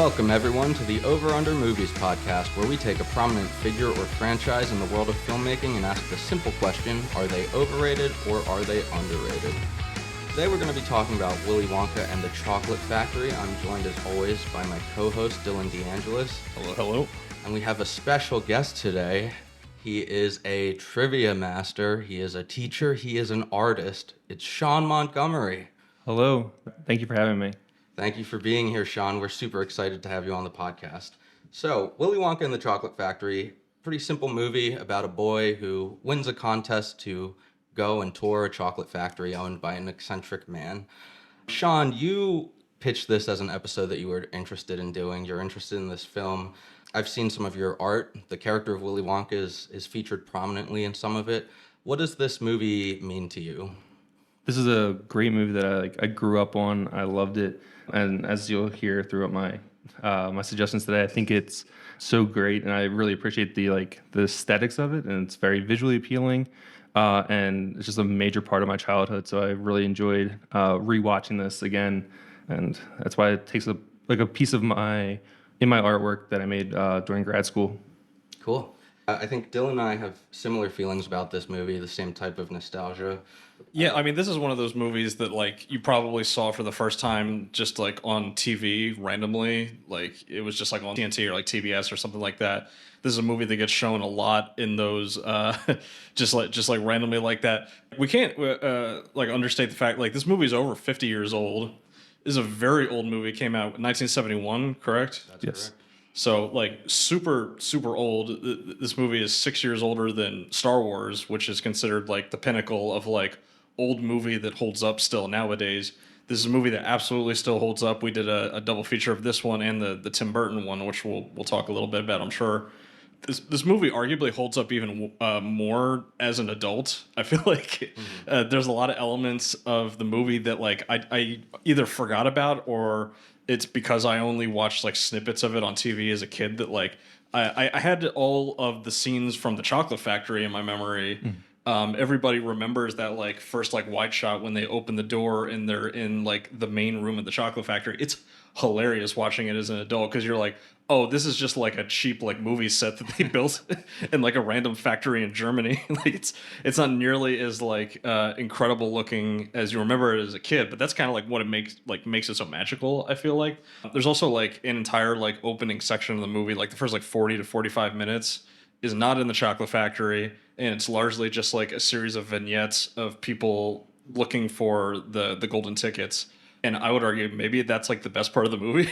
Welcome, everyone, to the Over Under Movies podcast, where we take a prominent figure or franchise in the world of filmmaking and ask the simple question, are they overrated or are they underrated? Today we're going to be talking about Willy Wonka and the Chocolate Factory. I'm joined, as always, by my co-host, DeAngelis. Hello, hello. And we have a special guest today. He is a trivia master, he is a teacher, he is an artist. It's Sean Montgomery. Hello. Thank you for having me. Thank you for being here, Sean. We're super excited to have you on the podcast. So, Willy Wonka and the Chocolate Factory, pretty simple movie about a boy who wins a contest to go and tour a chocolate factory owned by an eccentric man. Sean, you pitched this as an episode that you were interested in doing. You're interested in this film. I've seen some of your art. The character of Willy Wonka is featured prominently in some of it. What does this movie mean to you? This is a great movie that I grew up on. I loved it. And as you'll hear throughout my suggestions today, I think it's so great, and I really appreciate the aesthetics of it, and it's very visually appealing, and it's just a major part of my childhood. So I really enjoyed rewatching this again, and that's why it takes a piece of my artwork that I made during grad school. Cool. I think Dylan and I have similar feelings about this movie, the same type of nostalgia. Yeah, I mean, this is one of those movies that, you probably saw for the first time just, on TV randomly. It was just, on TNT or, TBS or something like that. This is a movie that gets shown a lot in those, just randomly like that. We can't, understate the fact, this movie is over 50 years old. This is a very old movie. It came out in 1971, correct? That's yes. Correct. So, super, super old. This movie is 6 years older than Star Wars, which is considered, the pinnacle of, old movie that holds up still nowadays. This is a movie that absolutely still holds up. We did a double feature of this one and the Tim Burton one, which we'll talk a little bit about, I'm sure. This movie arguably holds up even more as an adult. I feel like there's a lot of elements of the movie that I either forgot about, or it's because I only watched snippets of it on TV as a kid that I had all of the scenes from the Chocolate Factory in my memory. Everybody remembers that first wide shot when they open the door and they're in the main room of the Chocolate Factory. It's hilarious watching it as an adult because you're like, oh, this is just a cheap movie set that they built in a random factory in Germany. It's not nearly as incredible looking as you remember it as a kid, but that's kind of what it makes it so magical. I feel like there's also an entire opening section of the movie, the first 40 to 45 minutes is not in the Chocolate Factory, and it's largely just a series of vignettes of people looking for the golden tickets. And I would argue maybe that's the best part of the movie.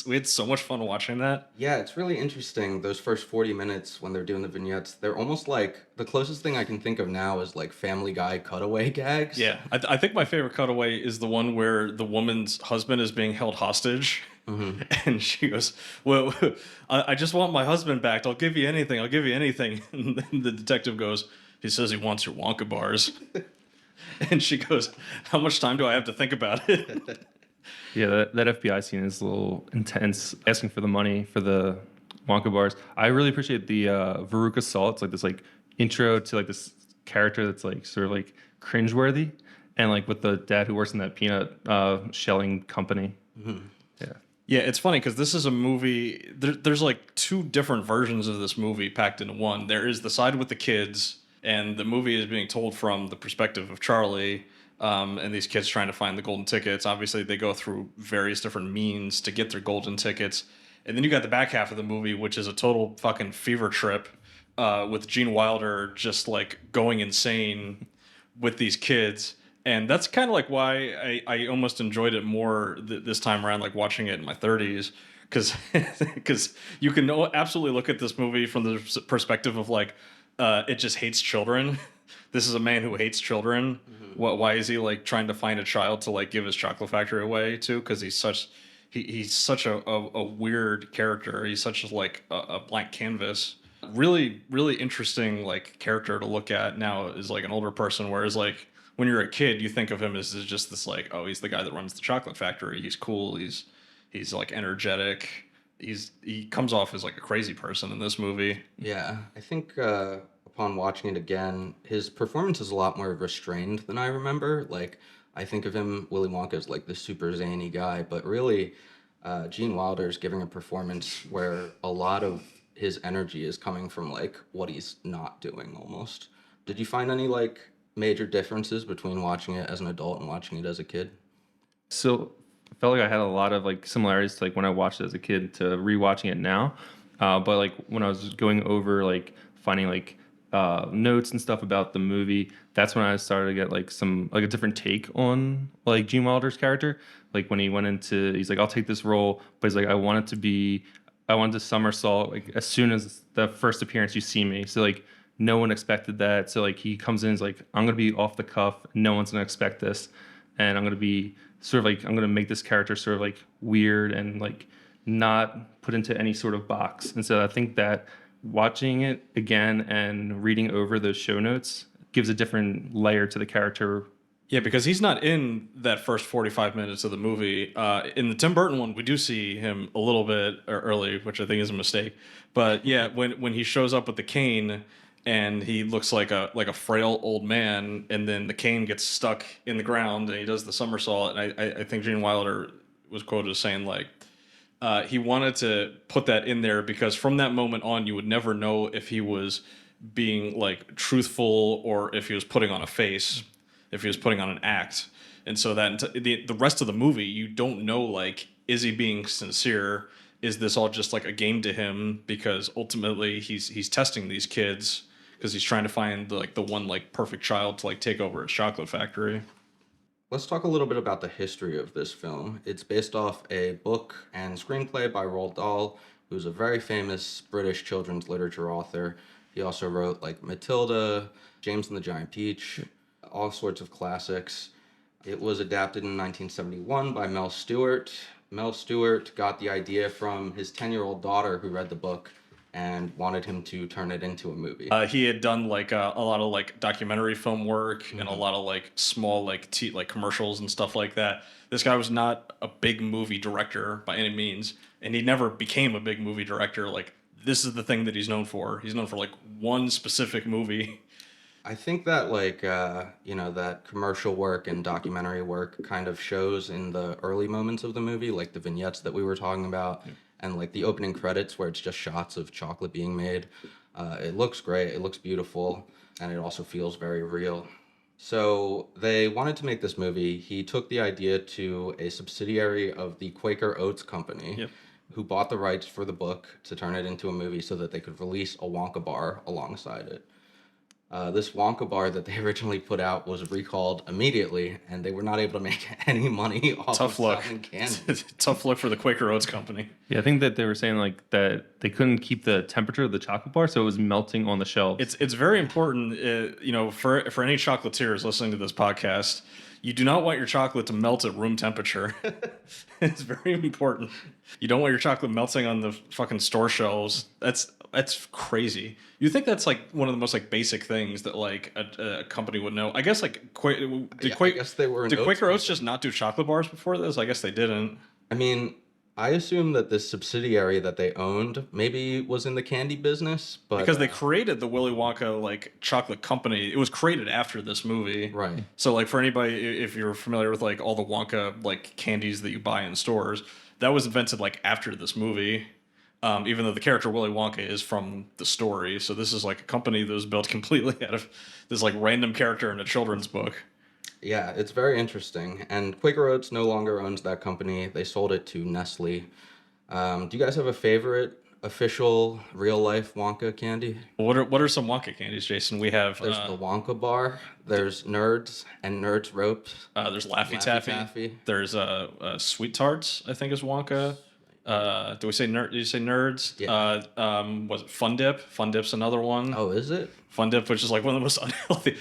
We had so much fun watching that. Yeah, it's really interesting. Those first 40 minutes when they're doing the vignettes, they're almost the closest thing I can think of now is Family Guy cutaway gags. Yeah, I think my favorite cutaway is the one where the woman's husband is being held hostage. Mm-hmm. And she goes, well, I just want my husband back. I'll give you anything. I'll give you anything. And then the detective goes, he says he wants your Wonka bars. And she goes, how much time do I have to think about it? Yeah, that FBI scene is a little intense, asking for the money for the Wonka bars. I really appreciate the Veruca Salt. It's this intro to this character that's sort of cringeworthy, and with the dad who works in that peanut shelling company. Mm-hmm. Yeah, it's funny because this is a movie. There's two different versions of this movie packed into one. There is the side with the kids, and the movie is being told from the perspective of Charlie, and these kids trying to find the golden tickets. Obviously, they go through various different means to get their golden tickets. And then you got the back half of the movie, which is a total fucking fever trip with Gene Wilder just going insane with these kids. And that's kind of why I almost enjoyed it more this time around, watching it in my 30s. Because you can absolutely look at this movie from the perspective of it just hates children. This is a man who hates children. Mm-hmm. Why is he trying to find a child to give his chocolate factory away to? Because he's such a weird character. He's such a blank canvas. Really, really interesting character to look at now as an older person. Whereas when you're a kid, you think of him as just this oh, he's the guy that runs the chocolate factory. He's cool. He's energetic. He comes off as a crazy person in this movie. Yeah, I think upon watching it again, his performance is a lot more restrained than I remember. I think of him, Willy Wonka, as the super zany guy, but really, Gene Wilder's giving a performance where a lot of his energy is coming from like what he's not doing almost. Did you find any like major differences between watching it as an adult and watching it as a kid? So I felt like I had a lot of like similarities to like when I watched it as a kid to rewatching it now. But like when I was going over like finding like notes and stuff about the movie, that's when I started to get like some like a different take on like Gene Wilder's character. Like when he went into, he's like, I'll take this role, but he's like, I wanted to somersault like as soon as the first appearance you see me. So like no one expected that. So like he comes in, he's like, I'm gonna be off the cuff. No one's gonna expect this, and I'm gonna be sort of like I'm gonna make this character sort of like weird and like not put into any sort of box. And so I think that watching it again and reading over those show notes gives a different layer to the character. Yeah, because he's not in that first 45 minutes of the movie. In the Tim Burton one, we do see him a little bit early, which I think is a mistake. But yeah, when he shows up with the cane and he looks like a frail old man, and then the cane gets stuck in the ground and he does the somersault. And I think Gene Wilder was quoted as saying like he wanted to put that in there because from that moment on, you would never know if he was being like truthful or if he was putting on a face, if he was putting on an act. And so that the rest of the movie, you don't know, like, is he being sincere? Is this all just like a game to him? Because ultimately he's testing these kids because he's trying to find like the one like perfect child to like take over his chocolate factory. Let's talk a little bit about the history of this film. It's based off a book and screenplay by Roald Dahl, who's a very famous British children's literature author. He also wrote like Matilda, James and the Giant Peach, all sorts of classics. It was adapted in 1971 by Mel Stewart. Mel Stewart got the idea from his 10-year-old daughter who read the book and wanted him to turn it into a movie. He had done like a lot of like documentary film work and a lot of like small like like commercials and stuff like that. This guy was not a big movie director by any means, and he never became a big movie director. Like this is the thing that he's known for. He's known for like one specific movie. I think that like that commercial work and documentary work kind of shows in the early moments of the movie, like the vignettes that we were talking about, and like the opening credits where it's just shots of chocolate being made. It looks great, it looks beautiful, and it also feels very real. So they wanted to make this movie. He took the idea to a subsidiary of the Quaker Oats Company, Yep. who bought the rights for the book to turn it into a movie so that they could release a Wonka bar alongside it. This Wonka bar that they originally put out was recalled immediately, and they were not able to make any money off Tough of luck. selling candy. Tough luck for the Quaker Oats Company. Yeah, I think that they were saying like that they couldn't keep the temperature of the chocolate bar, so it was melting on the shelves. It's very important, for any chocolatiers listening to this podcast, you do not want your chocolate to melt at room temperature. It's very important. You don't want your chocolate melting on the fucking store shelves. That's crazy. You think that's like one of the most like basic things that like a company would know? I guess like I guess they were an did oats Quaker Oats just not do chocolate bars before this? I guess they didn't. I mean, I assume that this subsidiary that they owned maybe was in the candy business, but Because they created the Willy Wonka like chocolate company. It was created after this movie. right. So like for anybody, if you're familiar with like all the Wonka like candies that you buy in stores, that was invented like after this movie. Even though the character Willy Wonka is from the story, so this is like a company that was built completely out of this like random character in a children's book. Yeah, it's very interesting. And Quaker Oats no longer owns that company. They sold it to Nestle. Do you guys have a favorite official real life Wonka candy? What are some Wonka candies, Jason? We have There's the Wonka bar. There's Nerds and Nerds Ropes. there's Laffy Laffy Taffy. Taffy. There's Sweet Tarts, I think is Wonka. Do we say nerd? Did you say nerds? Yeah. Was it Fun Dip? Fun Dip's another one. Oh, is it? Fun Dip, which is like one of the most unhealthy.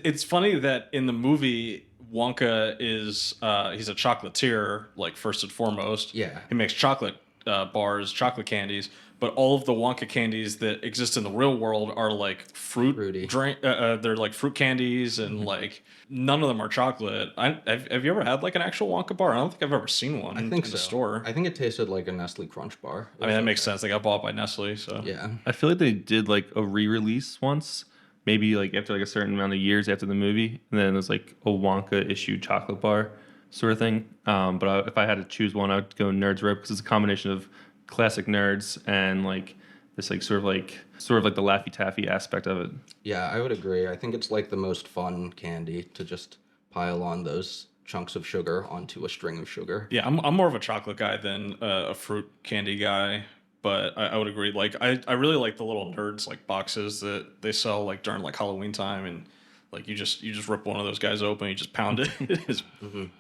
It's funny that in the movie Wonka is he's a chocolatier, like first and foremost. Yeah. He makes chocolate bars, chocolate candies, but all of the Wonka candies that exist in the real world are like Fruity. drink. They're like fruit candies, and like none of them are chocolate. Have you ever had like an actual Wonka bar? I don't think I've ever seen one. I think in so. the store. I think it tasted like a Nestle Crunch bar. I mean, that makes sense. They got bought by Nestle, so Yeah. I feel like they did like a re-release once, maybe like after like a certain amount of years after the movie, and then there's like a Wonka issued chocolate bar. sort of thing. But if I had to choose one, I would go Nerds Rope because it's a combination of classic nerds and like this like sort of like the Laffy Taffy aspect of it. Yeah, I would agree. I think it's like the most fun candy to just pile on those chunks of sugar onto a string of sugar. Yeah, I'm more of a chocolate guy than a fruit candy guy, but I would agree. Like I really like the little nerds like boxes that they sell like during like Halloween time, and like you just rip one of those guys open, you just pound it, it's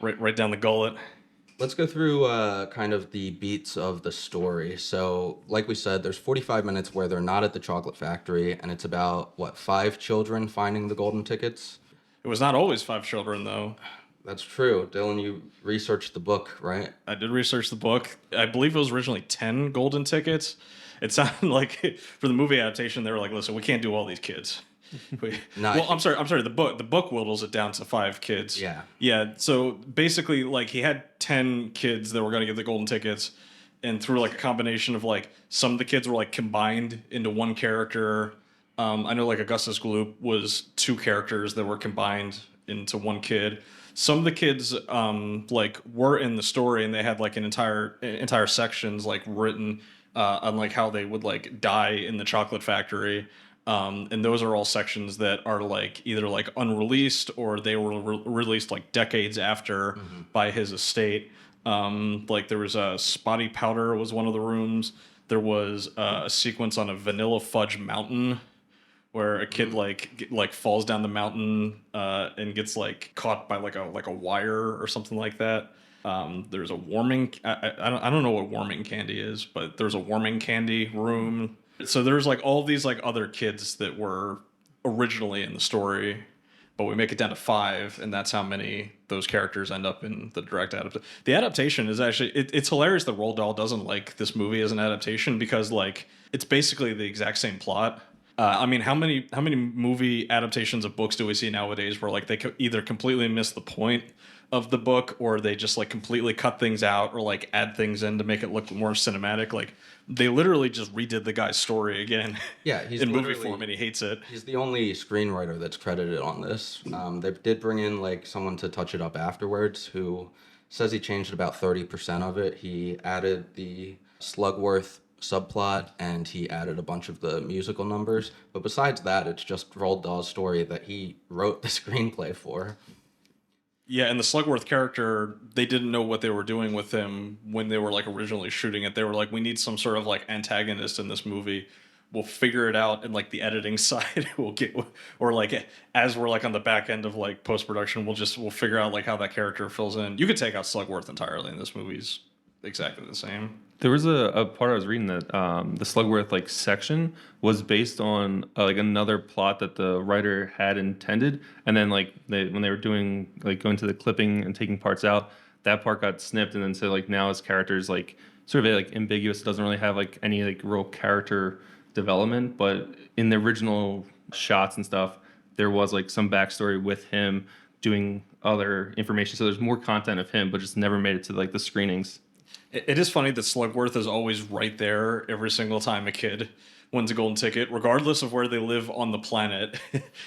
right down the gullet. Let's go through kind of the beats of the story. So, like we said, there's 45 minutes where they're not at the chocolate factory, and it's about, what, 5 children finding the golden tickets? It was not always 5 children though. That's true. Dylan, you researched the book, right? I did research the book. I believe it was originally 10 golden tickets. It sounded like for the movie adaptation, they were like, "Listen, we can't do all these kids." Nice. Well, I'm sorry. The book whittles it down to 5 kids. Yeah. Yeah. So basically, like he had 10 kids that were going to get the golden tickets, and through like a combination of like some of the kids were like combined into one character. I know like Augustus Gloop was 2 characters that were combined into one kid. Some of the kids like were in the story, and they had like an entire sections like written on like how they would like die in the chocolate factory. And those are all sections that are like either like unreleased or they were released like decades after by his estate. Like there was a Spotty Powder was one of the rooms. There was a sequence on a Vanilla Fudge Mountain where a kid like falls down the mountain and gets like caught by like a wire or something like that. There's a warming. I don't know what warming candy is, but there's a warming candy room. So there's like all these like other kids that were originally in the story, but we make it down to 5, and that's how many those characters end up in the direct adaptation. The adaptation is actually it's hilarious that Roald Dahl doesn't like this movie as an adaptation because like it's basically the exact same plot. I mean, how many movie adaptations of books do we see nowadays where like they either completely miss the point of the book or they just like completely cut things out or like add things in to make it look more cinematic? Like they literally just redid the guy's story again. Yeah, he's in movie form, and he hates it. He's the only screenwriter that's credited on this. They did bring in like someone to touch it up afterwards who says he changed about 30% of it. He added the Slugworth subplot and he added a bunch of the musical numbers. But besides that, it's just Roald Dahl's story that he wrote the screenplay for. Yeah, and the Slugworth character, they didn't know what they were doing with him when they were like originally shooting it. They were like, we need some sort of like antagonist in this movie. We'll figure it out in like the editing side. We'll get, or like as we're like on the back end of like post production, we'll figure out like how that character fills in. You could take out Slugworth entirely, and this movie's exactly the same. There was a part I was reading that the Slugworth like section was based on like another plot that the writer had intended, and then like when they were doing like going to the clipping and taking parts out, that part got snipped, and then so like now his character is like sort of like ambiguous. It doesn't really have like any like real character development, but in the original shots and stuff, there was like some backstory with him doing other information. So there's more content of him, but just never made it to like the screenings. It is funny that Slugworth is always right there every single time a kid wins a golden ticket, regardless of where they live on the planet.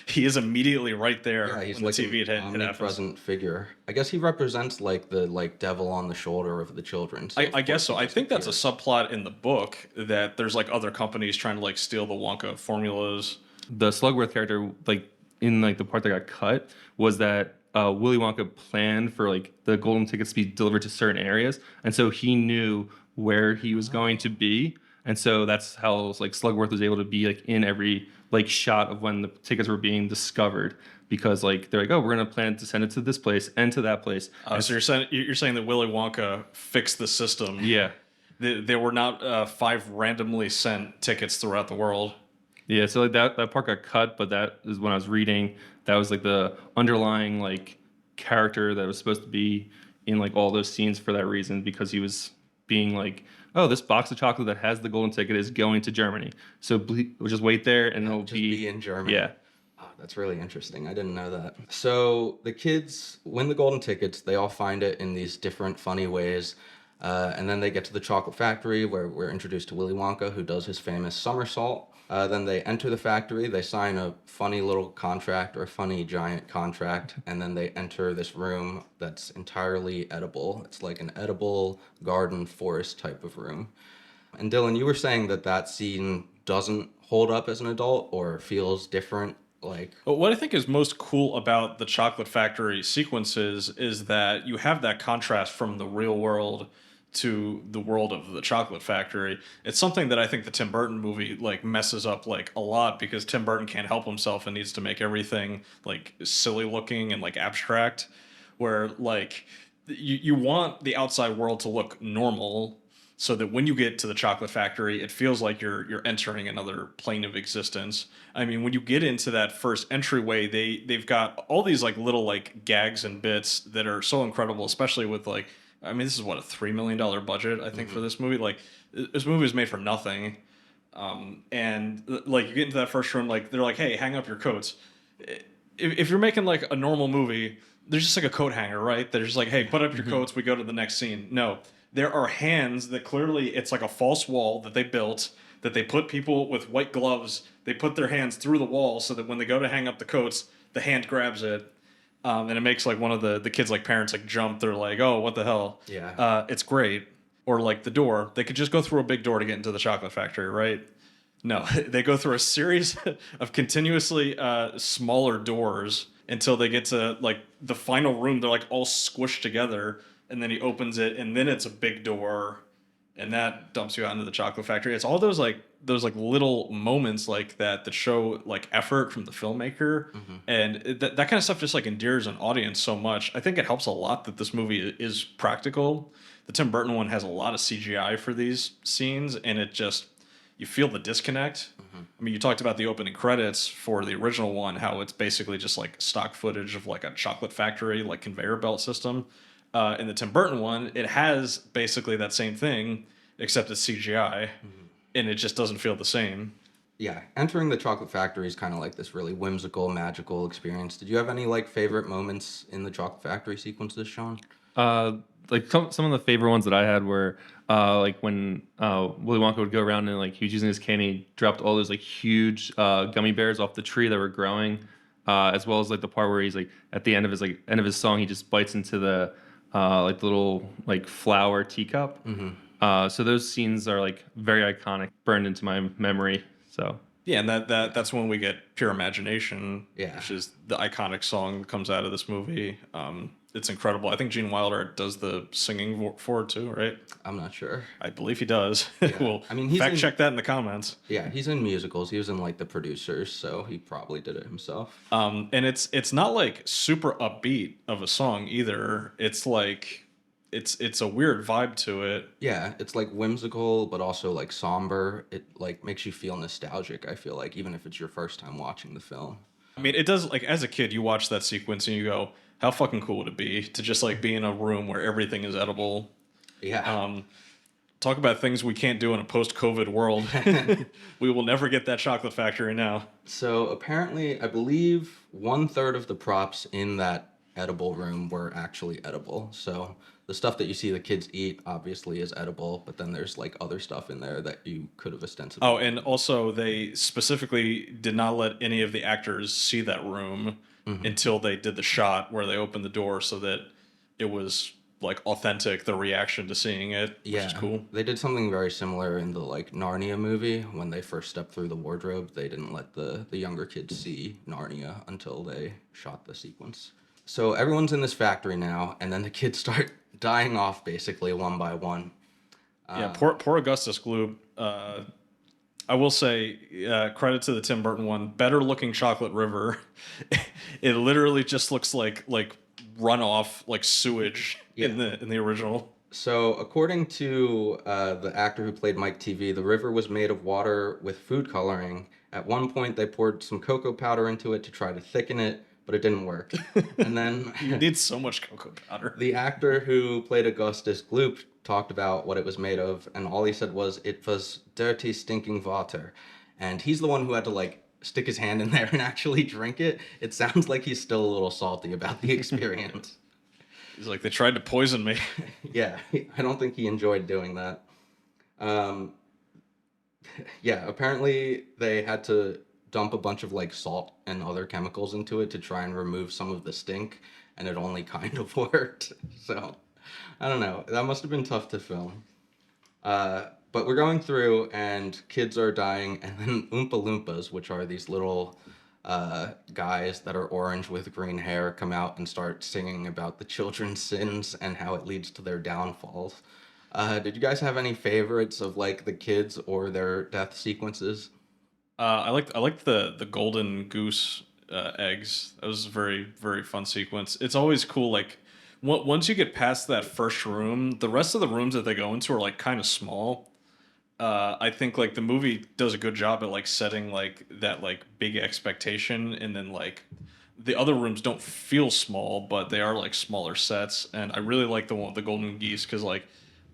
He is immediately right there. Yeah, he's when like the TV an omnipresent figure. I guess he represents like the like devil on the shoulder of the children. So I guess so. I think that's a subplot in the book that there's like other companies trying to like steal the Wonka formulas. The Slugworth character, like in like the part that got cut, was that Willy Wonka planned for like the golden tickets to be delivered to certain areas, and so he knew where he was going to be, and so that's how like Slugworth was able to be like in every like shot of when the tickets were being discovered, because like they're like, oh, we're gonna plan to send it to this place and to that place. So you're saying that Willy Wonka fixed the system? Yeah, there were not 5 randomly sent tickets throughout the world. Yeah, so like that part got cut, but that is when I was reading. That was like the underlying like character that was supposed to be in like all those scenes for that reason, because he was being like, oh, this box of chocolate that has the golden ticket is going to Germany. So we'll just wait there and it'll be in Germany. Yeah. Oh, that's really interesting. I didn't know that. So the kids win the golden tickets. They all find it in these different funny ways. And then they get to the chocolate factory where we're introduced to Willy Wonka, who does his famous somersault. Then they enter the factory, they sign a funny little contract or a funny giant contract, and then they enter this room that's entirely edible. It's like an edible garden forest type of room. And Dylan, you were saying that that scene doesn't hold up as an adult or feels different. Like, But what I think is most cool about the Chocolate Factory sequences is that you have that contrast from the real world to the world of the Chocolate Factory. It's something that I think the Tim Burton movie like messes up like a lot because Tim Burton can't help himself and needs to make everything like silly looking and like abstract. Where like you want the outside world to look normal so that when you get to the chocolate factory it feels like you're entering another plane of existence. I mean, when you get into that first entryway, they've got all these like little like gags and bits that are so incredible, especially with like, I mean, this is what, a $3 million budget I think for this movie. Like this movie was made for nothing. And like you get into that first room, like they're like, hey, hang up your coats. If you're making like a normal movie, there's just like a coat hanger, right? They're just like, hey, put up your coats, we go to the next scene. No, there are hands that clearly it's like a false wall that they built, that they put people with white gloves, they put their hands through the wall so that when they go to hang up the coats, the hand grabs it. And it makes like one of the kids like parents like jump. They're like, oh, what the hell? yeah. It's great. Or like the door. They could just go through a big door to get into the chocolate factory, right? No, they go through a series of continuously smaller doors until they get to like the final room. They're like all squished together, and then he opens it, and then it's a big door, and that dumps you out into the chocolate factory. It's all those little moments like that that show like effort from the filmmaker, and that kind of stuff just like endears an audience so much. I think it helps a lot that this movie is practical. The Tim Burton one has a lot of CGI for these scenes, and it just, you feel the disconnect. I mean, you talked about the opening credits for the original one, how it's basically just like stock footage of like a chocolate factory, like conveyor belt system. In the Tim Burton one, it has basically that same thing, except it's CGI, and it just doesn't feel the same. Yeah, entering the chocolate factory is kind of like this really whimsical, magical experience. Did you have any like favorite moments in the chocolate factory sequences, Sean? Like some of the favorite ones that I had were like when Willy Wonka would go around and like he was using his cane, he dropped all those like huge gummy bears off the tree that were growing, as well as like the part where he's like at the end of his song, he just bites into the like little like flower teacup. So those scenes are like very iconic, burned into my memory. So Yeah, and that's when we get Pure Imagination, Yeah. which is the iconic song that comes out of this movie. It's incredible. I think Gene Wilder does the singing for it too, right? I'm not sure. I believe he does. Well, I mean, he's fact in- check that in the comments. Yeah, he's in musicals. He was in like The Producers, so he probably did it himself. And it's not like super upbeat of a song either. It's like it's a weird vibe to it. Yeah, it's like whimsical, but also like somber. It like makes you feel nostalgic, I feel like, even if it's your first time watching the film. I mean, it does, like, as a kid, you watch that sequence and you go, how fucking cool would it be to just like be in a room where everything is edible? Yeah. Talk about things we can't do in a post-COVID world. We will never get that chocolate factory now. So apparently, I believe 1/3 of the props in that edible room were actually edible. So the stuff that you see the kids eat obviously is edible, but then there's like other stuff in there that you could have ostensibly. Oh, and also they specifically did not let any of the actors see that room until they did the shot where they opened the door so that it was like authentic, the reaction to seeing it, which is cool. They did something very similar in the like Narnia movie when they first stepped through the wardrobe. They didn't let the younger kids see Narnia until they shot the sequence. So everyone's in this factory now, and then the kids start dying off basically one by one. Yeah, poor Augustus Gloop. I will say, credit to the Tim Burton one. Better looking chocolate river. It literally just looks like runoff, like sewage in the original. So according to the actor who played Mike TV, the river was made of water with food coloring. At one point, they poured some cocoa powder into it to try to thicken it, but it didn't work. And then You need so much cocoa powder. the actor who played Augustus Gloop talked about what it was made of, and all he said was, it was dirty, stinking water. And he's the one who had to, like, stick his hand in there and actually drink it. It sounds like he's still a little salty about the experience. He's like, they tried to poison me. Yeah, I don't think he enjoyed doing that. Yeah, apparently they had to dump a bunch of like salt and other chemicals into it to try and remove some of the stink, and it only kind of worked. So, I don't know. That must have been tough to film. But we're going through, and kids are dying, and then Oompa Loompas, which are these little guys that are orange with green hair, come out and start singing about the children's sins and how it leads to their downfalls. Did you guys have any favorites of like the kids or their death sequences? I liked the golden goose eggs. That was a very fun sequence. It's always cool. Like once you get past that first room, the rest of the rooms that they go into are like kind of small. I think like the movie does a good job at like setting like that like big expectation, and then like the other rooms don't feel small, but they are like smaller sets. And I really like the one with the golden geese because like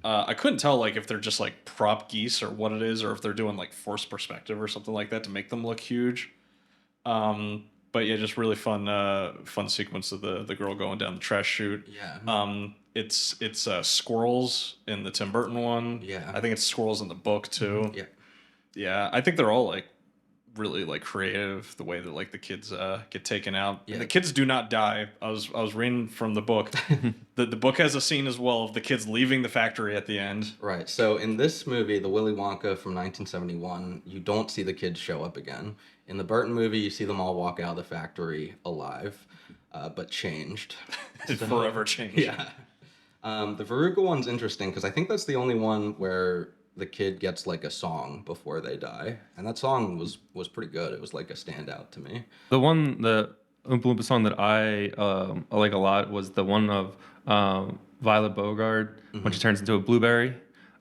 I couldn't tell like if they're just like prop geese or what it is, or if they're doing like forced perspective or something like that to make them look huge. But yeah, just really fun sequence of the girl going down the trash chute. Yeah. It's squirrels in the Tim Burton one. Yeah. I think it's squirrels in the book too. Yeah. Yeah, I think they're all like really like creative the way that like the kids get taken out. Yeah. And the kids do not die. I was reading from the book. The book has a scene as well of the kids leaving the factory at the end. Right. So in this movie, the Willy Wonka from 1971, you don't see the kids show up again. In the Burton movie, you see them all walk out of the factory alive, but changed. It forever changed. Yeah. The Veruca one's interesting because I think that's the only one where the kid gets like a song before they die, and that song was pretty good. It was like a standout to me. The Oompa Loompa song that I like a lot was the one of Violet Beauregard when she turns into a blueberry.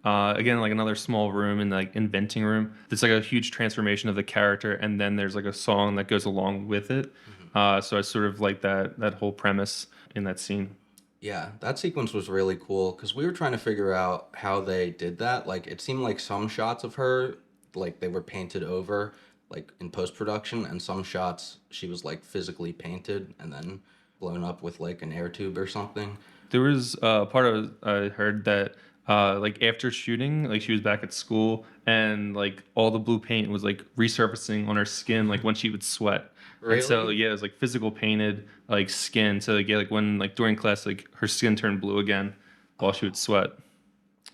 Again, like another small room in like inventing room. It's like a huge transformation of the character, and then there's like a song that goes along with it. So I sort of like that whole premise in that scene. Yeah, that sequence was really cool because we were trying to figure out how they did that. Like, it seemed like some shots of her, like, they were painted over, like, in post-production, and some shots she was, like, physically painted and then blown up with, like, an air tube or something. There was part of I heard that like after shooting, like she was back at school and like all the blue paint was like resurfacing on her skin like when she would sweat. And so Really? yeah, it was like physical painted like skin. So like, yeah, like when like during class, like her skin turned blue again while she would sweat.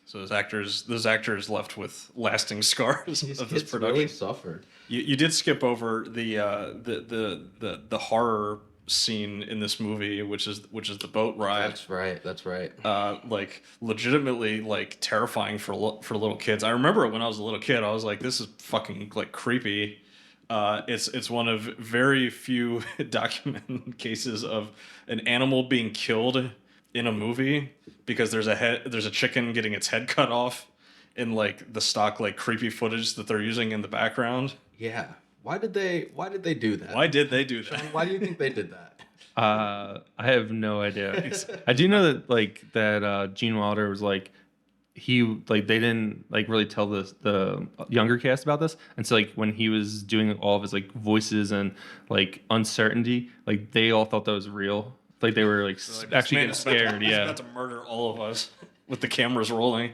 So those actors left with lasting scars These of this kids production. really suffered. You did skip over the horror scene in this movie, which is the boat ride. That's right. Like legitimately like terrifying for little kids. I remember when I was a little kid, I was like, this is fucking like creepy. It's one of very few documented cases of an animal being killed in a movie because there's a chicken getting its head cut off in like the stock like creepy footage that they're using in the background. Yeah. Why did they do that? Why did they do that? Sean, why do you think they did that? I have no idea. I do know that like that Gene Wilder was like he like they didn't like really tell the younger cast about this, and so like when he was doing all of his like voices and like uncertainty, like they all thought that was real. Like they were like Like, actually man getting is about scared. he's Yeah. about to murder all of us with the cameras rolling.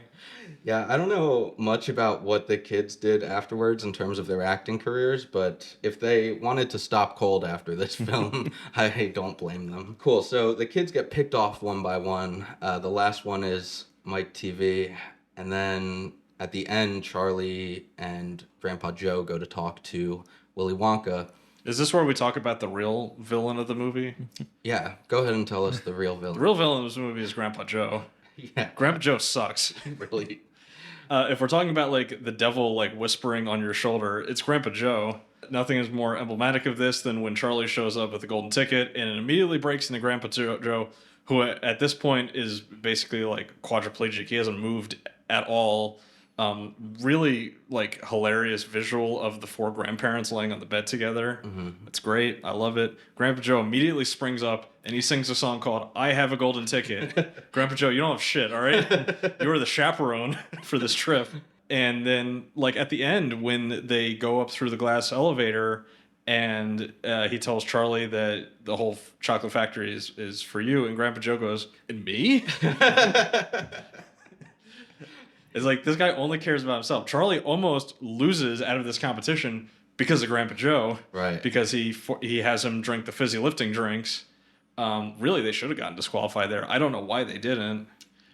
Yeah, I don't know much about what the kids did afterwards in terms of their acting careers, but if they wanted to stop cold after this film, I don't blame them. Cool, so the kids get picked off one by one. The last one is Mike TV, and then at the end, Charlie and Grandpa Joe go to talk to Willy Wonka. Is this where we talk about the real villain of the movie? Yeah, go ahead and tell us the real The villain. real villain of this movie is Grandpa Joe. Yeah, Grandpa Joe sucks. really. If we're talking about like the devil like whispering on your shoulder, it's Grandpa Joe. Nothing is more emblematic of this than when Charlie shows up with the golden ticket and it immediately breaks into Grandpa Joe, who at this point is basically like quadriplegic. He hasn't moved at all. Really like hilarious visual of the four grandparents laying on the bed together. It's great. I love it. Grandpa Joe immediately springs up and he sings a song called I Have a Golden Ticket. Grandpa Joe, you don't have shit, all right? You are the chaperone for this trip. And then like at the end when they go up through the glass elevator and he tells Charlie that the whole chocolate factory is for you, and Grandpa Joe goes, and me? It's like this guy only cares about himself. Charlie almost loses out of this competition because of Grandpa Joe, Right. Because he has him drink the fizzy lifting drinks. Really, they should have gotten disqualified there. I don't know why they didn't.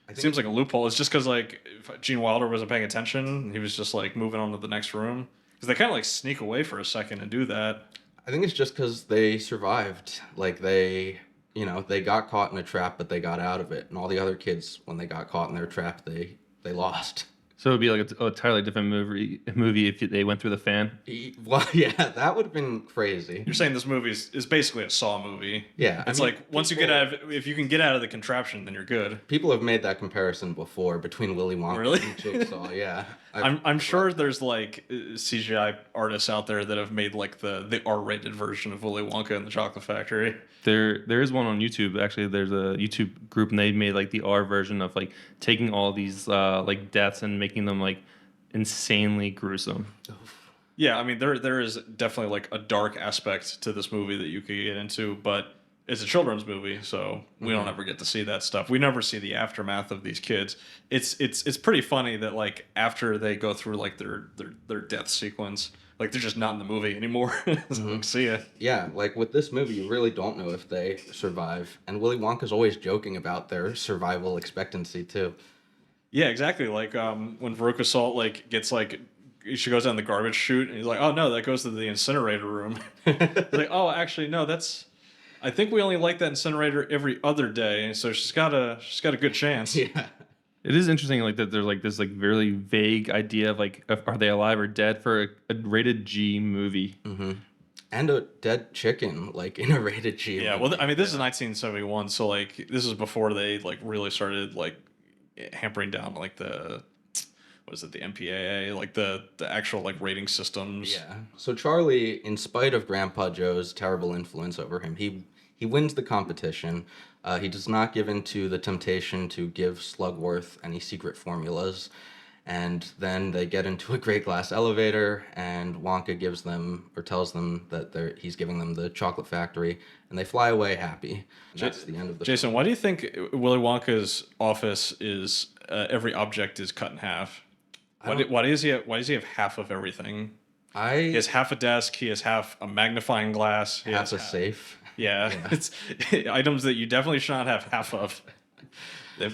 It seems like a loophole. It's just because like if Gene Wilder wasn't paying attention, he was just like moving on to the next room. Because they kind of like sneak away for a second and do that. I think it's just because they survived. Like they got caught in a trap, but they got out of it. And all the other kids, when they got caught in their trap, they lost. So it'd be like a entirely different movie if they went through the fan. Well, yeah, that would have been crazy. You're saying this movie is basically a Saw movie. Yeah, It's like once you get out of if you can get out of the contraption, then you're good. People have made that comparison before between Willy Wonka Really? and Jigsaw. Yeah, I'm sure there's like CGI artists out there that have made like the R-rated version of Willy Wonka and the Chocolate Factory. There is one on YouTube. Actually, there's a YouTube group, and they made like the R version of like taking all these like deaths and making them like insanely gruesome. Yeah, I mean there is definitely like a dark aspect to this movie that you could get into, but it's a children's movie, so we don't ever get to see that stuff. We never see the aftermath of these kids. It's pretty funny that like after they go through like their death sequence, like they're just not in the movie anymore. Like, see ya. Yeah, like with this movie, you really don't know if they survive. And Willy Wonka's always joking about their survival expectancy too. Yeah, exactly. Like when Veruca Salt like gets like she goes down the garbage chute and he's like, oh no, that goes to the incinerator room. It's like, oh, actually no, that's. I think we only like that incinerator every other day, so she's got a good chance. Yeah. It is interesting, like that. There's like this like really vague idea of like, are they alive or dead for a rated G movie? Mm-hmm. And a dead chicken, like in a rated G. Yeah, movie. well, I mean, this is 1971, so like this is before they like really started like hampering down like the MPAA, like the actual like rating systems. Yeah. So Charlie, in spite of Grandpa Joe's terrible influence over him, he wins the competition. He does not give in to the temptation to give Slugworth any secret formulas. And then they get into a great glass elevator, and Wonka gives them, or tells them that he's giving them the chocolate factory, and they fly away happy. And that's the end of the Jason, film. why do you think Willy Wonka's office is every object is cut in half? Why does he have half of everything? He has half a desk. He has half a magnifying glass. He Half has a safe. Yeah, it's items that you definitely should not have half of.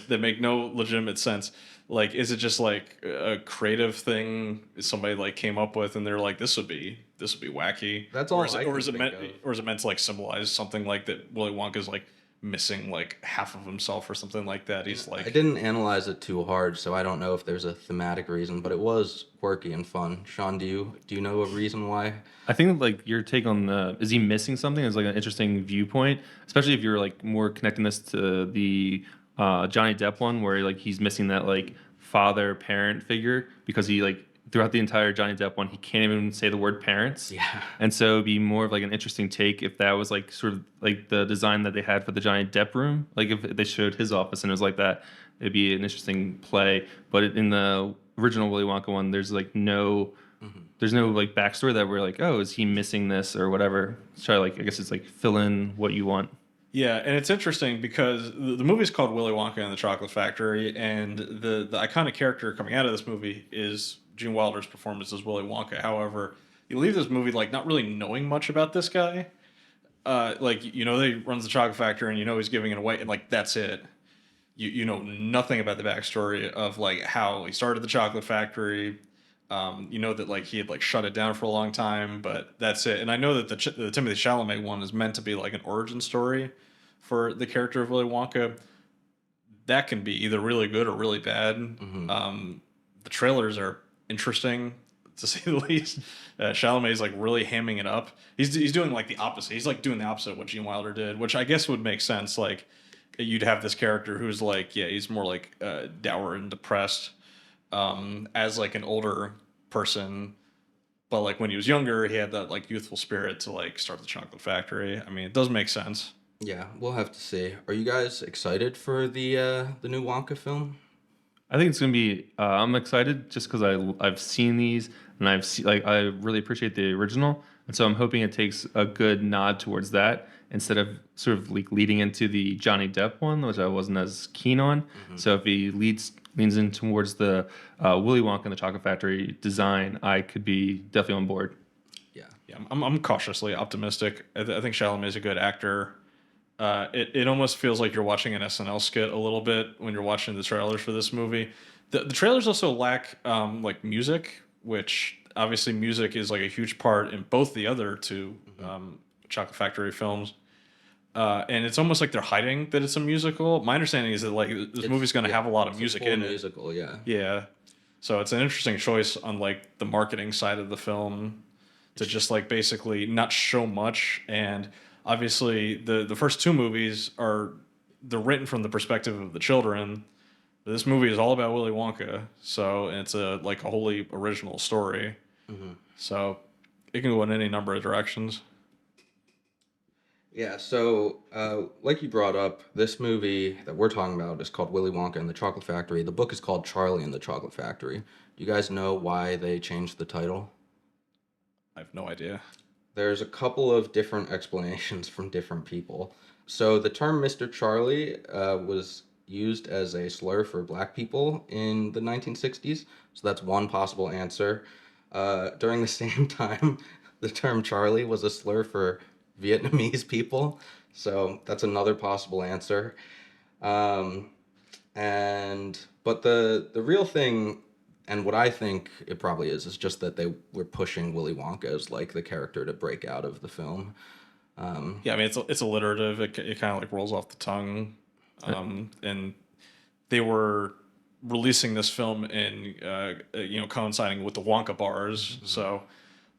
They make no legitimate sense. Like, is it just like a creative thing somebody like came up with, and they're like, this would be wacky? That's all Or is I it, can or is it think meant of. or is it meant to like symbolize something like that? Willy Wonka's like missing like half of himself or something like that. He's like, I didn't analyze it too hard, so I don't know if there's a thematic reason, but it was quirky and fun. Sean, do you know a reason why? I think like your take on is he missing something is like an interesting viewpoint, especially if you're like more connecting this to the Johnny Depp one, where like he's missing that like father parent figure, because he like throughout the entire Johnny Depp one he can't even say the word parents. Yeah. And so it'd be more of like an interesting take if that was like sort of like the design that they had for the Johnny Depp room. Like if they showed his office and it was like that, it'd be an interesting play. But in the original Willy Wonka one, there's like no. There's no like backstory that we're like, oh, is he missing this or whatever. Try like I guess it's like fill in what you want. yeah, and it's interesting because the movie's called Willy Wonka and the Chocolate Factory, and the iconic character coming out of this movie is Gene Wilder's performance as Willy Wonka. However, you leave this movie like not really knowing much about this guy. Like you know that he runs the chocolate factory, and you know he's giving it away, and like that's it. You know nothing about the backstory of like how he started the chocolate factory. You know that like he had like shut it down for a long time, but that's it. And I know that the Timothée Chalamet one is meant to be like an origin story for the character of Willy Wonka. That can be either really good or really bad. The trailers are interesting to say the least. Chalamet's like really hamming it up. He's doing like the opposite. He's like doing the opposite of what Gene Wilder did, which I guess would make sense. Like you'd have this character who's like, yeah, he's more like dour and depressed. As like an older person, but like when he was younger, he had that like youthful spirit to like start the chocolate factory. I mean, it does make sense. Yeah, we'll have to see. Are you guys excited for the new Wonka film? I think it's gonna be. I'm excited just because I've seen these and I really appreciate the original, and so I'm hoping it takes a good nod towards that instead of sort of like leading into the Johnny Depp one, which I wasn't as keen on. So if he leads leans in towards the Willy Wonka and the Chocolate Factory design, I could be definitely on board. Yeah. Yeah, I'm cautiously optimistic. I think Chalamet is a good actor. It almost feels like you're watching an SNL skit a little bit when you're watching the trailers for this movie. The trailers also lack like music, which obviously music is like a huge part in both the other two Chocolate Factory films. And it's almost like they're hiding that it's a musical. My understanding is that like this movie's going to have a lot of music in it. Musical, yeah. Yeah. So it's an interesting choice on like the marketing side of the film to just like basically not show much. And obviously the first two movies they're written from the perspective of the children. This movie is all about Willy Wonka. So it's a wholly original story. So it can go in any number of directions. Yeah, so like you brought up, this movie that we're talking about is called Willy Wonka and the Chocolate Factory. The book is called Charlie and the Chocolate Factory. You guys know why they changed the title? I have no idea. There's a couple of different explanations from different people. So the term Mr. Charlie was used as a slur for black people in the 1960s. So that's one possible answer. During the same time, the term Charlie was a slur for Vietnamese people. So that's another possible answer. But the real thing, and what I think it probably is just that they were pushing Willy Wonka as like the character to break out of the film. Yeah, I mean it's alliterative. It kind of like rolls off the tongue, and they were releasing this film in coinciding with the Wonka bars. So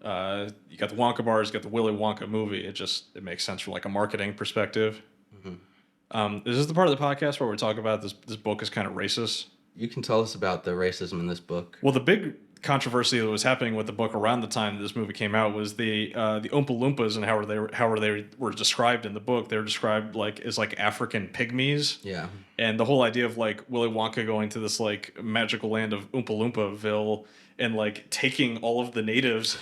you got the Wonka bars, you got the Willy Wonka movie. It makes sense from like a marketing perspective. Is this the part of the podcast where we talk about this book is kind of racist? You can tell us about the racism in this book. Well, the big controversy that was happening with the book around the time that this movie came out was the Oompa Loompas and how they were described in the book. They were described like as like African pygmies. Yeah. And the whole idea of like Willy Wonka going to this like magical land of Oompa Loompaville and like taking all of the natives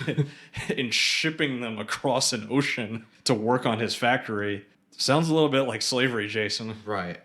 and shipping them across an ocean to work on his factory sounds a little bit like slavery, Jason. Right.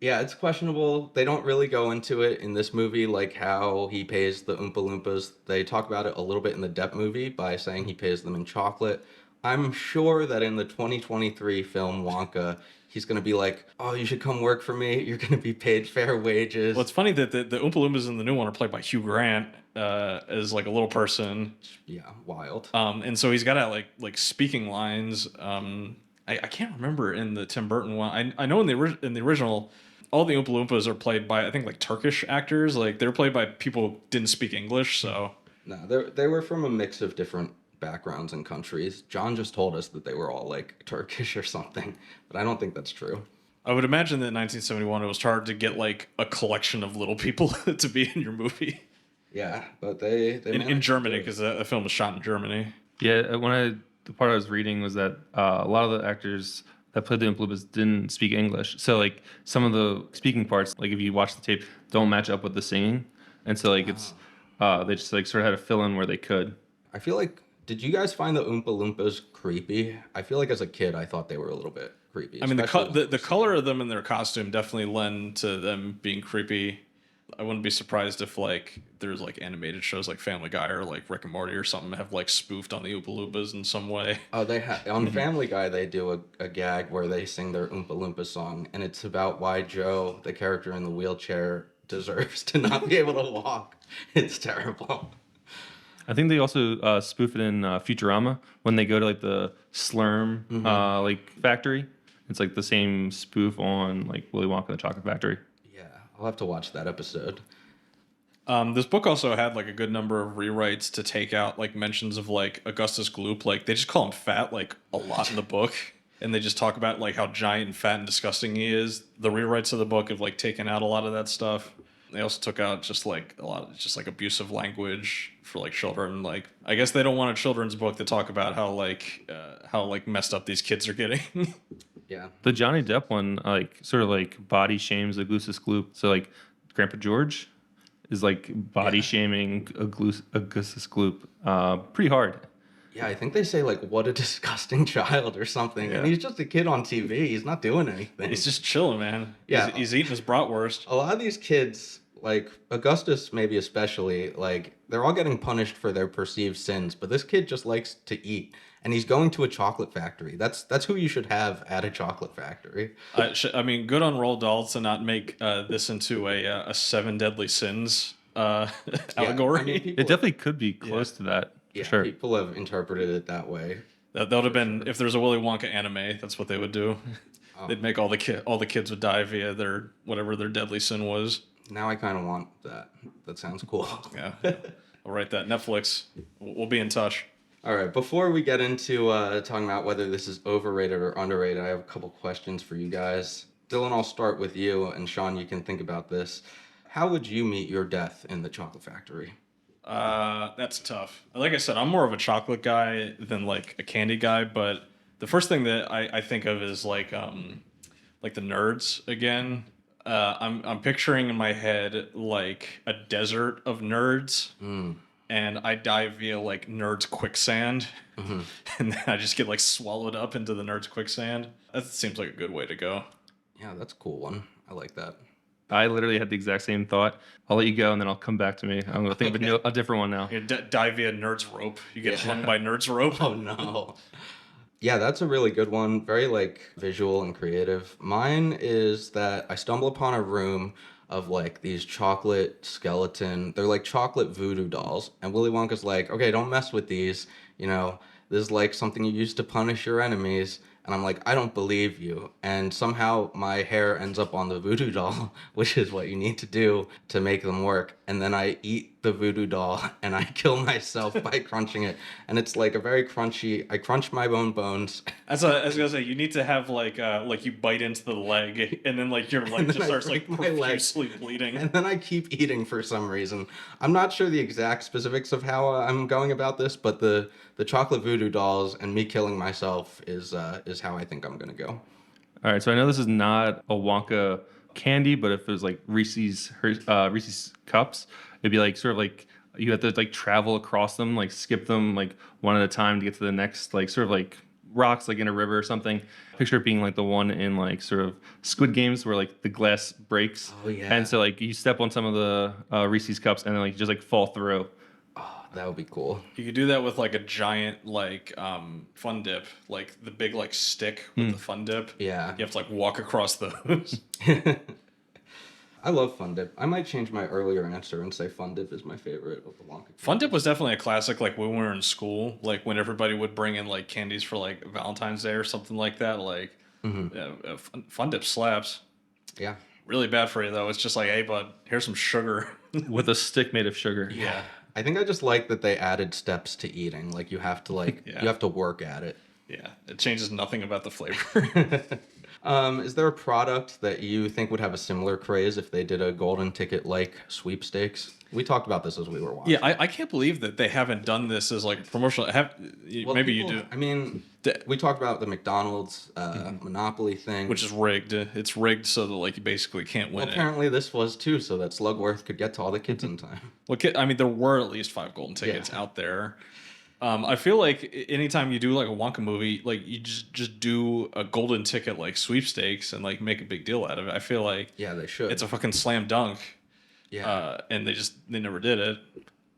Yeah, it's questionable. They don't really go into it in this movie, like how he pays the Oompa Loompas. They talk about it a little bit in the Depp movie by saying he pays them in chocolate. I'm sure that in the 2023 film Wonka, he's going to be like, oh, you should come work for me. You're going to be paid fair wages. Well, it's funny that the Oompa Loompas in the new one are played by Hugh Grant as like a little person. Yeah, wild. And so he's got like speaking lines. I can't remember in the Tim Burton one. I know in the original, all the Oompa Loompas are played by, I think, like Turkish actors. Like they're played by people who didn't speak English. So No, they were from a mix of different backgrounds and countries. John just told us that they were all like Turkish or something, but I don't think that's true. I would imagine that in 1971 it was hard to get like a collection of little people to be in your movie. Yeah, but they in Germany, because the film was shot in Germany. Yeah, the part I was reading was that a lot of the actors that played the Oompa Loompas didn't speak English. So like some of the speaking parts, like if you watch the tape, don't match up with the singing, and so like it's they just like sort of had to fill in where they could. I feel like, did you guys find the Oompa Loompas creepy? I feel like as a kid I thought they were a little bit creepy. I mean, the color of them and their costume definitely lend to them being creepy. I wouldn't be surprised if like there's like animated shows like Family Guy or like Rick and Morty or something have like spoofed on the Oompa Loompas in some way. Oh, they on Family Guy they do a gag where they sing their Oompa Loompa song, and it's about why Joe, the character in the wheelchair, deserves to not be able to walk. It's terrible. I think they also spoof it in Futurama when they go to like the Slurm like factory. It's like the same spoof on like Willy Wonka and the Chocolate Factory. Yeah, I'll have to watch that episode. This book also had like a good number of rewrites to take out like mentions of like Augustus Gloop. Like they just call him fat like a lot in the book, and they just talk about like how giant and fat and disgusting he is. The rewrites of the book have like taken out a lot of that stuff. They also took out just like a lot of just like abusive language for like children. Like I guess they don't want a children's book to talk about how messed up these kids are getting. Yeah. The Johnny Depp one, like, sort of like body shames Augustus Gloop. So, like, Grandpa George is like body shaming Augustus Gloop pretty hard. Yeah, I think they say like, what a disgusting child or something. Yeah. And he's just a kid on TV. He's not doing anything. He's just chilling, man. Yeah. He's eating his bratwurst. A lot of these kids, Like Augustus, maybe especially, like they're all getting punished for their perceived sins, but this kid just likes to eat, and he's going to a chocolate factory. That's who you should have at a chocolate factory. I mean, good on Roald Dahl to not make this into a seven deadly sins Yeah, allegory. I mean, It people, definitely could be close to that for yeah, sure. people have interpreted it that way. That would have been if there's a Willy Wonka anime. That's what they would do. They'd make all the kids would die via their whatever their deadly sin was. Now I kind of want that. That sounds cool. Yeah, I'll write that. Netflix, we'll be in touch. All right, before we get into talking about whether this is overrated or underrated, I have a couple questions for you guys. Dylan, I'll start with you, and Sean, you can think about this. How would you meet your death in the chocolate factory? That's tough. Like I said, I'm more of a chocolate guy than like a candy guy. But the first thing that I think of is like the nerds again. I'm picturing in my head like a desert of nerds, and I die via like nerds quicksand, and then I just get like swallowed up into the nerds quicksand. That seems like a good way to go. Yeah, that's a cool one. I like that. I literally had the exact same thought. I'll let you go, and then I'll come back to me. I'm gonna think of a different one now. You die via nerds rope. You get hung by nerds rope. Oh no. Yeah, that's a really good one. Very like visual and creative. Mine is that I stumble upon a room of like these chocolate skeleton. They're like chocolate voodoo dolls. And Willy Wonka's like, okay, don't mess with these. You know, this is like something you use to punish your enemies. And I'm like, I don't believe you. And somehow my hair ends up on the voodoo doll, which is what you need to do to make them work. And then I eat the voodoo doll and I kill myself by crunching it. And it's like a very crunchy, I crunch my own bones. As I was gonna say, you need to have like you bite into the leg, and then like your leg then just I starts like break my leg. profusely bleeding. And then I keep eating for some reason. I'm not sure the exact specifics of how I'm going about this, but the chocolate voodoo dolls and me killing myself is how I think I'm gonna go. All right, so I know this is not a Wonka candy, but if it was like Reese's cups, it'd be like sort of like you have to like travel across them, like skip them like one at a time to get to the next, like sort of like rocks like in a river or something. Picture it being like the one in like sort of Squid Games where like the glass breaks. Oh, yeah. And so like you step on some of the Reese's cups and then like just like fall through. Oh, that would be cool. You could do that with like a giant like fun dip, like the big like stick with the fun dip. Yeah. You have to like walk across those. I love Fun Dip. I might change my earlier answer and say Fun Dip is my favorite of the Wonka. Fun dip was definitely a classic, like when we were in school, like when everybody would bring in like candies for like Valentine's Day or something like that. Like, fun dip slaps. Yeah. Really bad for you though. It's just like, hey, bud, here's some sugar. With a stick made of sugar. Yeah. I think I just like that they added steps to eating. Like you have to Yeah. you have to work at it. Yeah. It changes nothing about the flavor. Is there a product that you think would have a similar craze if they did a golden ticket like sweepstakes? We talked about this as we were watching. Yeah, I can't believe that they haven't done this as like promotional. Well, Maybe people- you do, I mean, we talked about the McDonald's Monopoly thing. which is rigged. It's rigged so that like you basically can't win well, it. apparently this was too, so that Slugworth could get to all the kids in time. Look, I mean, there were at least 5 golden tickets out there. I feel like anytime you do like a Wonka movie, like you just do a golden ticket like sweepstakes and like make a big deal out of it. I feel like Yeah, they should. it's a fucking slam dunk. Yeah. And they never did it.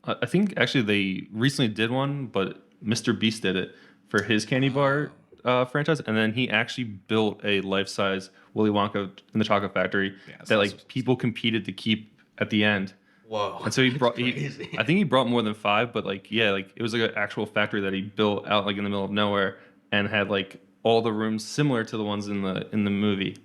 I think actually they recently did one, but Mr. Beast did it for his candy bar franchise, and then he actually built a life-size Willy Wonka in the Chocolate Factory that like people competed to keep at the end. Whoa. And so he brought, crazy. I think he brought more than 5, but like yeah, like it was like an actual factory that he built out like in the middle of nowhere and had like all the rooms similar to the ones in the movie.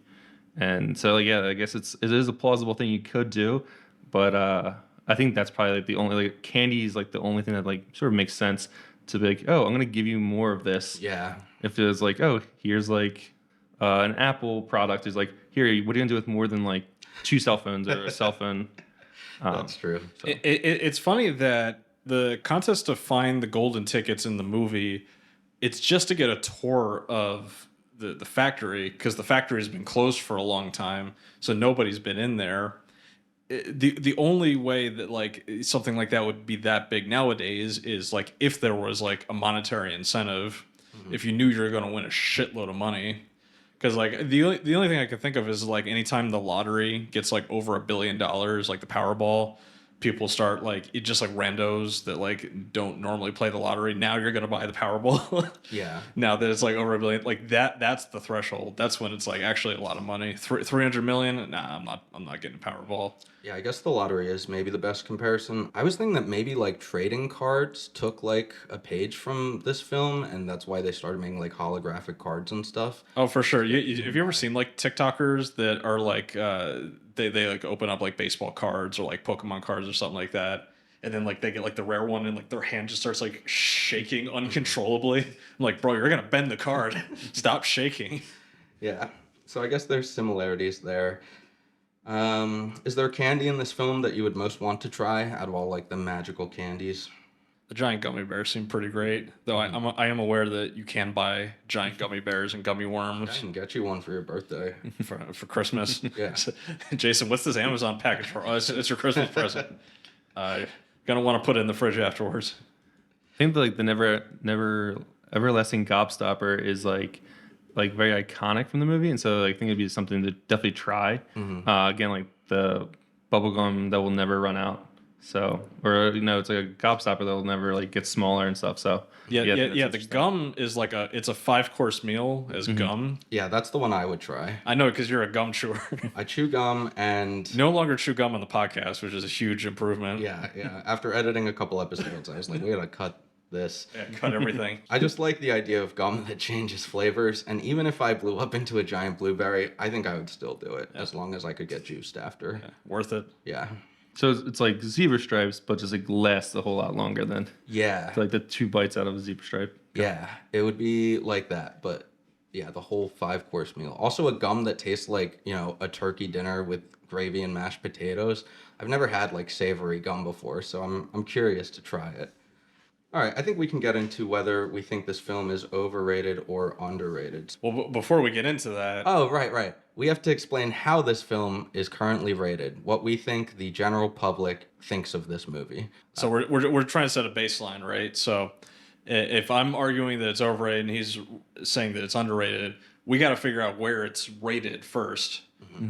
And so yeah, I guess it is a plausible thing you could do, but I think that's probably like the only like candy is like the only thing that like sort of makes sense to be like, oh, I'm gonna give you more of this. Yeah. If it was like, oh, here's like an Apple product is like, here, what are you gonna do with more than like 2 cell phones or a cell phone? That's true. So. It's funny that the contest to find the golden tickets in the movie, it's just to get a tour of the factory because the factory has been closed for a long time, so nobody's been in there. The only way that like something like that would be that big nowadays is like if there was like a monetary incentive, if you knew you were going to win a shitload of money. Because like the only thing I can think of is like anytime the lottery gets like over $1 billion, like the Powerball, people start like it just like randos that like don't normally play the lottery. Now you're gonna buy the Powerball. Yeah. Now that it's like over $1 billion, like that's the threshold. That's when it's like actually a lot of money. 300 million? Nah, I'm not getting a Powerball. Yeah, I guess the lottery is maybe the best comparison. I was thinking that maybe like trading cards took like a page from this film, and that's why they started making like holographic cards and stuff. Oh, for sure. Have you ever seen like TikTokers that are like they like open up like baseball cards or like Pokemon cards or something like that, and then like they get like the rare one and like their hand just starts like shaking uncontrollably. I'm like, bro, you're gonna bend the card. Stop shaking. Yeah. So I guess there's similarities there. Is there a candy in this film that you would most want to try out of all like the magical candies? The giant gummy bears seem pretty great, though. I am aware that you can buy giant gummy bears and gummy I worms can get you one for your birthday. for Christmas. Yeah. Jason, what's this Amazon package for? Oh, it's your Christmas present. Gonna want to put it in the fridge afterwards. I think like the never everlasting gobstopper is like very iconic from the movie, and so like, I think it'd be something to definitely try. Again, like the bubblegum that will never run out. So, or it's like a gobstopper that will never like get smaller and stuff. So Yeah. I think that's The interesting. gum is like it's a 5-course meal as gum. Yeah, that's the one I would try. I know because you're a gum chewer. I chew gum and No longer chew gum on the podcast, which is a huge improvement. yeah. After editing a couple episodes, I was like, we gotta cut this. Yeah, cut everything. I just like the idea of gum that changes flavors, and even if I blew up into a giant blueberry, I think I would still do it as long as I could get juiced after. Worth it. Yeah. So it's like zebra stripes, but just like lasts a whole lot longer than Yeah. like the 2 bites out of a zebra stripe. Yeah. It would be like that, but yeah, the whole 5-course meal. Also a gum that tastes like, a turkey dinner with gravy and mashed potatoes. I've never had like savory gum before, so I'm curious to try it. All right, I think we can get into whether we think this film is overrated or underrated. Well, before we get into that, Oh, right. We have to explain how this film is currently rated, what we think the general public thinks of this movie. so we're trying to set a baseline, right? So if I'm arguing that it's overrated and he's saying that it's underrated, we got to figure out where it's rated first.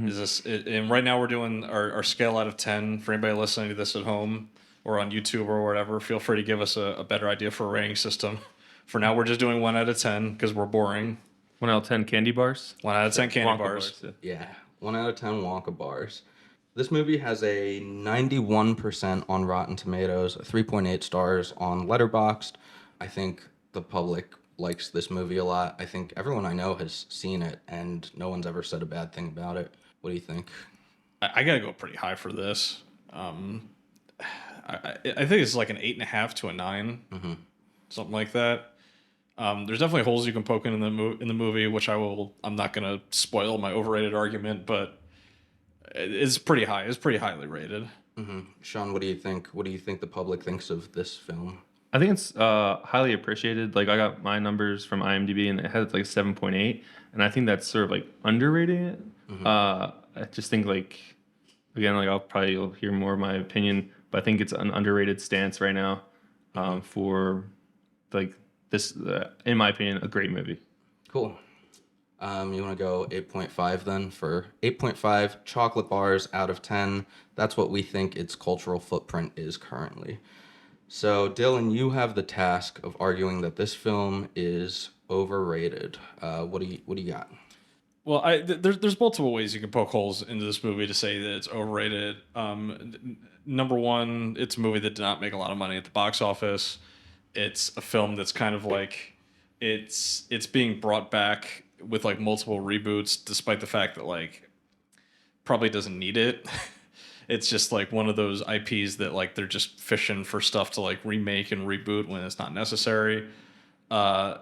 Is this? And right now we're doing our scale out of 10 for anybody listening to this at home or on YouTube or whatever. Feel free to give us a better idea for a rating system. For now, we're just doing 1 out of 10 because we're boring. 1 out of 10 candy bars. 1 out of 10 candy Wonka bars. Yeah. Yeah, 1 out of 10 Wonka bars. This movie has a 91% on Rotten Tomatoes, 3.8 stars on Letterboxd. I think the public likes this movie a lot. I think everyone I know has seen it, and no one's ever said a bad thing about it. What do you think? I got to go pretty high for this. I think it's like an 8.5 to a 9, something like that. There's definitely holes you can poke in the movie, which I'm not gonna spoil my overrated argument, but it's pretty high. It's pretty highly rated. Sean, what do you think? What do you think the public thinks of this film? I think it's highly appreciated. Like I got my numbers from IMDb and it had like 7.8, and I think that's sort of like underrating it. I just think like again, like you'll hear more of my opinion, but I think it's an underrated stance right now for like this, in my opinion, a great movie. Cool. You want to go 8.5 then for 8.5 chocolate bars out of 10. That's what we think its cultural footprint is currently. So, Dylan, you have the task of arguing that this film is overrated. What do you got? Well, there's multiple ways you can poke holes into this movie to say that it's overrated. Number one, it's a movie that did not make a lot of money at the box office. It's a film that's kind of like it's being brought back with like multiple reboots, despite the fact that like probably doesn't need it. It's just like one of those IPs that like they're just fishing for stuff to like remake and reboot when it's not necessary.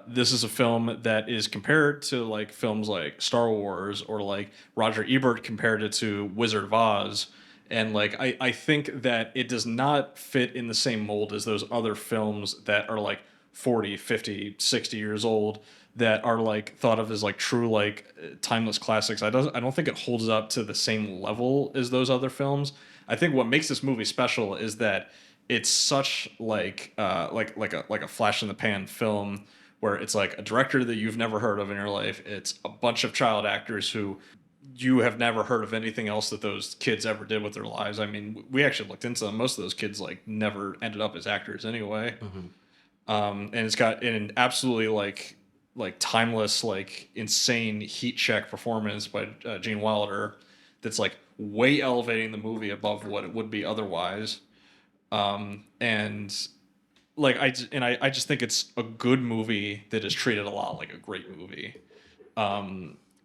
This is a film that is compared to like films like Star Wars, or like Roger Ebert compared it to Wizard of Oz. And like I think that it does not fit in the same mold as those other films that are like 40, 50, 60 years old that are like thought of as like true like timeless classics. I don't think it holds up to the same level as those other films. I think what makes this movie special is that it's such like a flash in the pan film where it's like a director that you've never heard of in your life. It's a bunch of child actors who you have never heard of anything else that those kids ever did with their lives. I mean, we actually looked into them. Most of those kids like never ended up as actors anyway. And it's got an absolutely like timeless, like insane heat check performance by Gene Wilder that's like way elevating the movie above what it would be otherwise. And like I just think it's a good movie that is treated a lot like a great movie.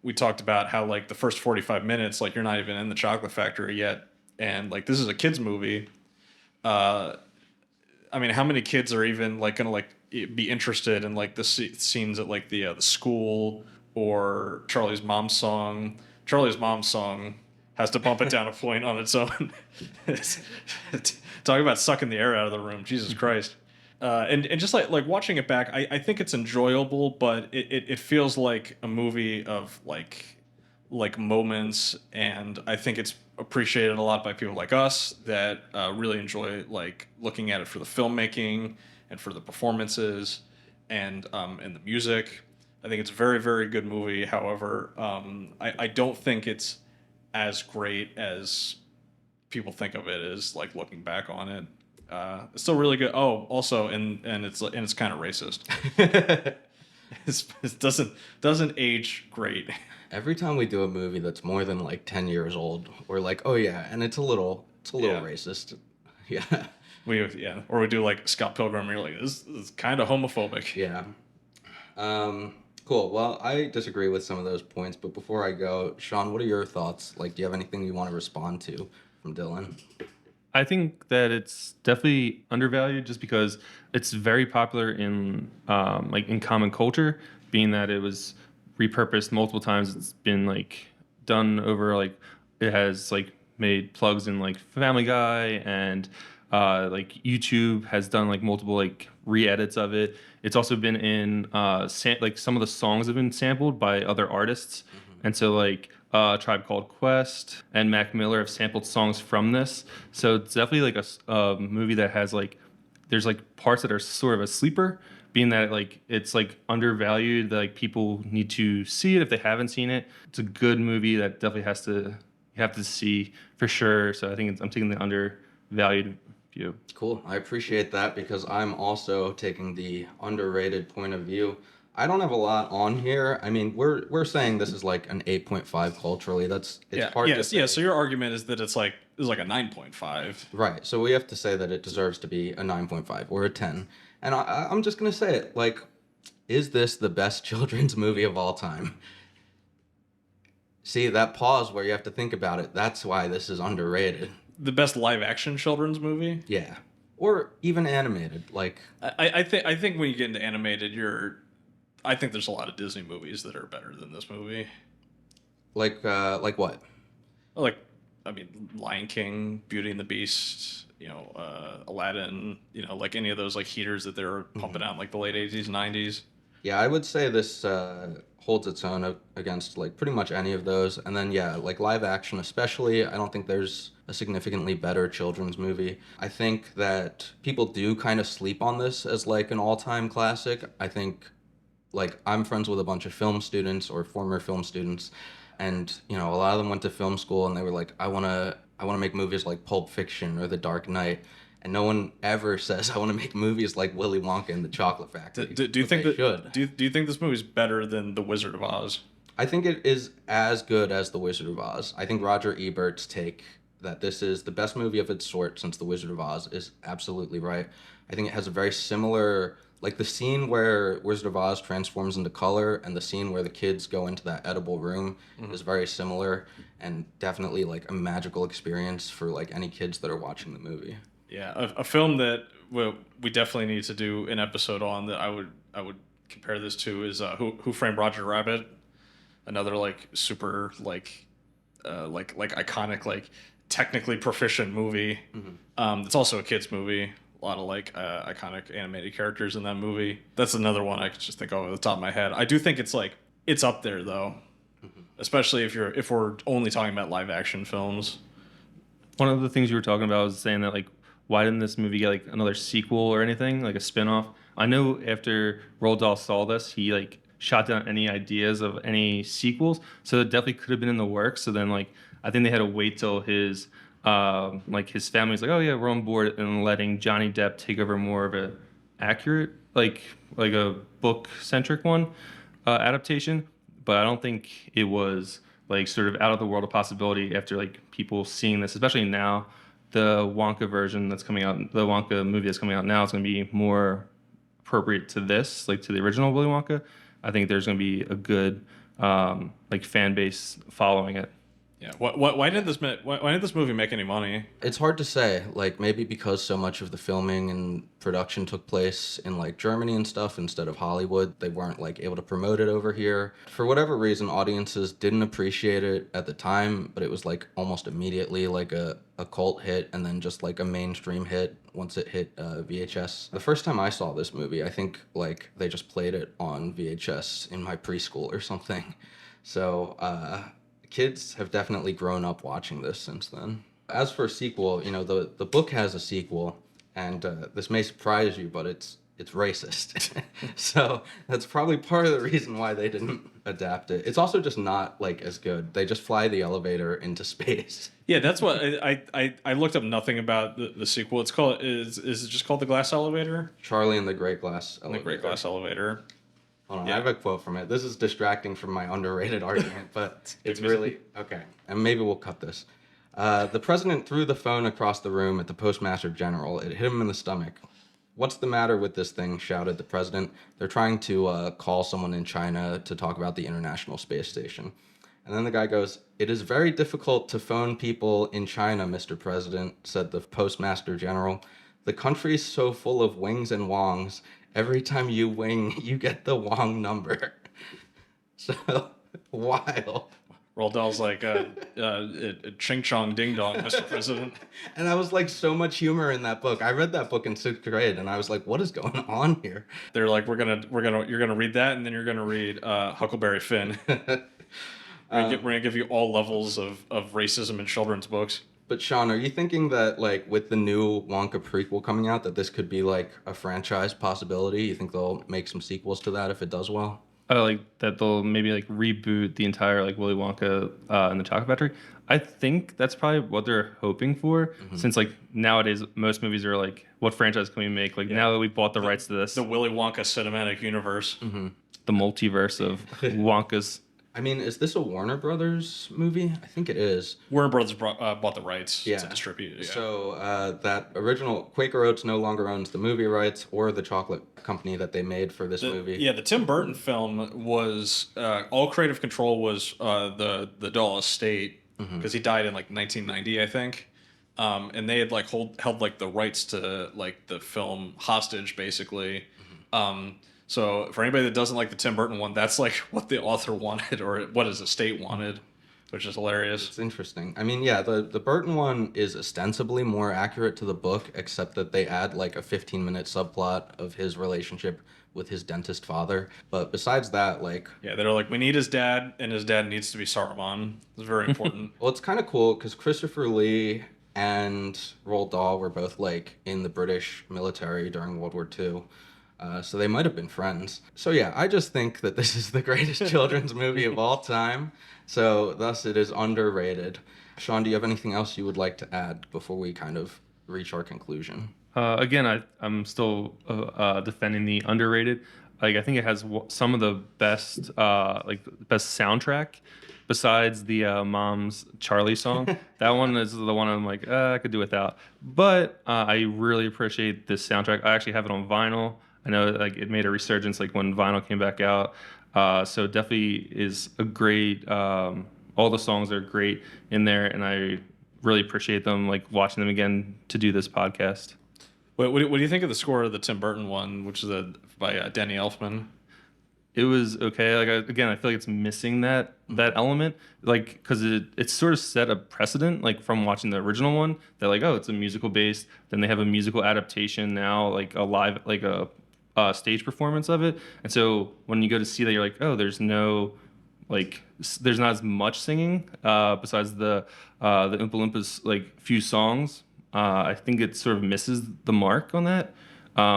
We talked about how like the first 45 minutes, like you're not even in the chocolate factory yet, and like this is a kids movie. I mean, how many kids are even like gonna like be interested in like the scenes at like the school or Charlie's mom's song? Charlie's mom's song has to bump it down a point on its own. Talking about sucking the air out of the room, Jesus Christ. And just like watching it back, I think it's enjoyable, but it feels like a movie of like moments, and I think it's appreciated a lot by people like us that really enjoy like looking at it for the filmmaking and for the performances and the music. I think it's a very, very good movie. However, I don't think it's as great as people think of it as, like looking back on it. It's still really good. Oh, also, and it's kind of racist. It doesn't age great. Every time we do a movie that's more than like 10 years old, we're like, oh yeah, and it's a little Yeah. racist. Yeah. Or we do like Scott Pilgrim. And you're like, this is kind of homophobic. Yeah. Cool. Well, I disagree with some of those points, but before I go, Sean, what are your thoughts? Like, do you have anything you want to respond to from Dylan? I think that it's definitely undervalued just because it's very popular in like in common culture, being that it was repurposed multiple times. It's been like done over like it has like made plugs in like Family Guy, and like YouTube has done like multiple like re-edits of it. It's also been in like some of the songs have been sampled by other artists, and so like Tribe Called Quest and Mac Miller have sampled songs from this. So it's definitely like a movie that has like there's like parts that are sort of a sleeper, being that like it's like undervalued. That, like people need to see it if they haven't seen it. It's a good movie that definitely you have to see for sure. So I think I'm taking the undervalued view. Cool. I appreciate that because I'm also taking the underrated point of view. I don't have a lot on here. I mean, we're saying this is like an 8.5 culturally. It's hard to say. So your argument is that it's like a 9.5. Right. So we have to say that it deserves to be a 9.5 or a 10. And I'm just going to say it. Like, is this the best children's movie of all time? See, that pause where you have to think about it, that's why this is underrated. The best live action children's movie? Yeah. Or even animated. Like, I think when you get into animated, I think there's a lot of Disney movies that are better than this movie. like what? Like, I mean, Lion King, Beauty and the Beast, Aladdin, like any of those like heaters that they were pumping out in like the late 80s, 90s. Yeah, I would say this holds its own against like pretty much any of those. And then yeah, like live action especially, I don't think there's a significantly better children's movie. I think that people do kind of sleep on this as like an all-time classic. I think like I'm friends with a bunch of film students or former film students, and a lot of them went to film school and they were like, I want to make movies like Pulp Fiction or The Dark Knight. And no one ever says I want to make movies like Willy Wonka and the Chocolate Factory. Do you think they that should? Do you think this movie's better than The Wizard of Oz? I think it is as good as The Wizard of Oz. I think Roger Ebert's take that this is the best movie of its sort since The Wizard of Oz is absolutely right. I think it has a very similar, like the scene where Wizard of Oz transforms into color and the scene where the kids go into that edible room is very similar, and definitely like a magical experience for like any kids that are watching the movie. Yeah, a film that we definitely need to do an episode on that I would compare this to is Who Framed Roger Rabbit, another like super like iconic like technically proficient movie. It's also a kids movie. A lot of like iconic animated characters in that movie. That's another one I could just think of off the top of my head. I do think it's up there though, especially if we're only talking about live action films. One of the things you were talking about was saying that like why didn't this movie get like another sequel or anything like a spin-off? I know after Roald Dahl saw this, he like shot down any ideas of any sequels. So it definitely could have been in the works. So then like I think they had to wait till his like his family's like, oh yeah, we're on board, and letting Johnny Depp take over more of a accurate like a book centric one adaptation. But I don't think it was like sort of out of the world of possibility after like people seeing this, especially now. The Wonka version that's coming out, the Wonka movie that's coming out now, is going to be more appropriate to this, like to the original Willy Wonka. I think there's going to be a good like fan base following it. Yeah. Why didn't this movie make any money? It's hard to say. Like maybe because so much of the filming and production took place in like Germany and stuff instead of Hollywood, they weren't like able to promote it over here. For whatever reason, audiences didn't appreciate it at the time, but it was like almost immediately like a cult hit and then just like a mainstream hit once it hit VHS. The first time I saw this movie, I think like they just played it on VHS in my preschool or something. So kids have definitely grown up watching this since then. As for a sequel, you know, the book has a sequel, and this may surprise you, but it's racist. So that's probably part of the reason why they didn't adapt it. It's also just not like as good. They just fly the elevator into space. Yeah, that's what I looked up nothing about the sequel. It's called is it just called The Glass Elevator? Charlie and the Great Glass Elevator. The Great Glass Elevator. Hold on, Yeah. I have a quote from it. This is distracting from my underrated argument, but it's really okay. And maybe we'll cut this. The president threw the phone across the room at the postmaster general. It hit him in the stomach. "What's the matter with this thing?" shouted the president. "They're trying to call someone in China to talk about the International Space Station." And then the guy goes, "It is very difficult to phone people in China, Mr. President," said the postmaster general. "The country's so full of wings and wongs. Every time you wing, you get the Wong number." So wild. Roald Dahl's like, ching chong ding dong, Mr. President. And I was like, so much humor in that book. I read that book in 6th grade, and I was like, what is going on here? They're like, you're gonna read that, and then you're gonna read Huckleberry Finn. We're gonna give you all levels of racism in children's books. But Sean, are you thinking that like with the new Wonka prequel coming out, that this could be like a franchise possibility? You think they'll make some sequels to that if it does well? Like that they'll maybe like reboot the entire like Willy Wonka and the Chocolate Factory. I think that's probably what they're hoping for, since like nowadays most movies are like, what franchise can we make? Like now that we bought the rights to this, The Willy Wonka cinematic universe. the multiverse of Wonkas. I mean, is this a Warner Brothers movie? I think it is. Warner Brothers bought the rights Yeah. to distribute. Yeah. So that original Quaker Oats no longer owns the movie rights or the chocolate company that they made for this movie. Yeah, the Tim Burton film was all creative control was the Dahl estate, because he died in like 1990, I think, and they had like held like the rights to like the film hostage, basically. So for anybody that doesn't like the Tim Burton one, that's like what the author wanted or what his estate wanted, which is hilarious. It's interesting. I mean, yeah, the Burton one is ostensibly more accurate to the book, except that they add like a 15-minute subplot of his relationship with his dentist father. But besides that, like... Yeah, they're like, we need his dad, and his dad needs to be Saruman. It's very important. Well, it's kind of cool because Christopher Lee and Roald Dahl were both like in the British military during World War II. So they might have been friends. So yeah, I just think that this is the greatest children's movie of all time. So thus it is underrated. Sean, do you have anything else you would like to add before we kind of reach our conclusion? Again, I'm still defending the underrated. Like I think it has some of the best best soundtrack besides the Mom's Charlie song. That one is the one I'm like, I could do without. But I really appreciate this soundtrack. I actually have it on vinyl. I know like it made a resurgence like when vinyl came back out. So definitely is a great. All the songs are great in there, and I really appreciate them. Like watching them again to do this podcast. What do you think of the score of the Tim Burton one, which is by Danny Elfman? It was okay. Like again, I feel like it's missing that element, like because it sort of set a precedent, like from watching the original one. That like, oh, it's a musical based. Then they have a musical adaptation now, like a live, like a stage performance of it. And so when you go to see that, you're like, oh, there's no like, there's not as much singing besides the Oompa Loompas like few songs. I think it sort of misses the mark on that.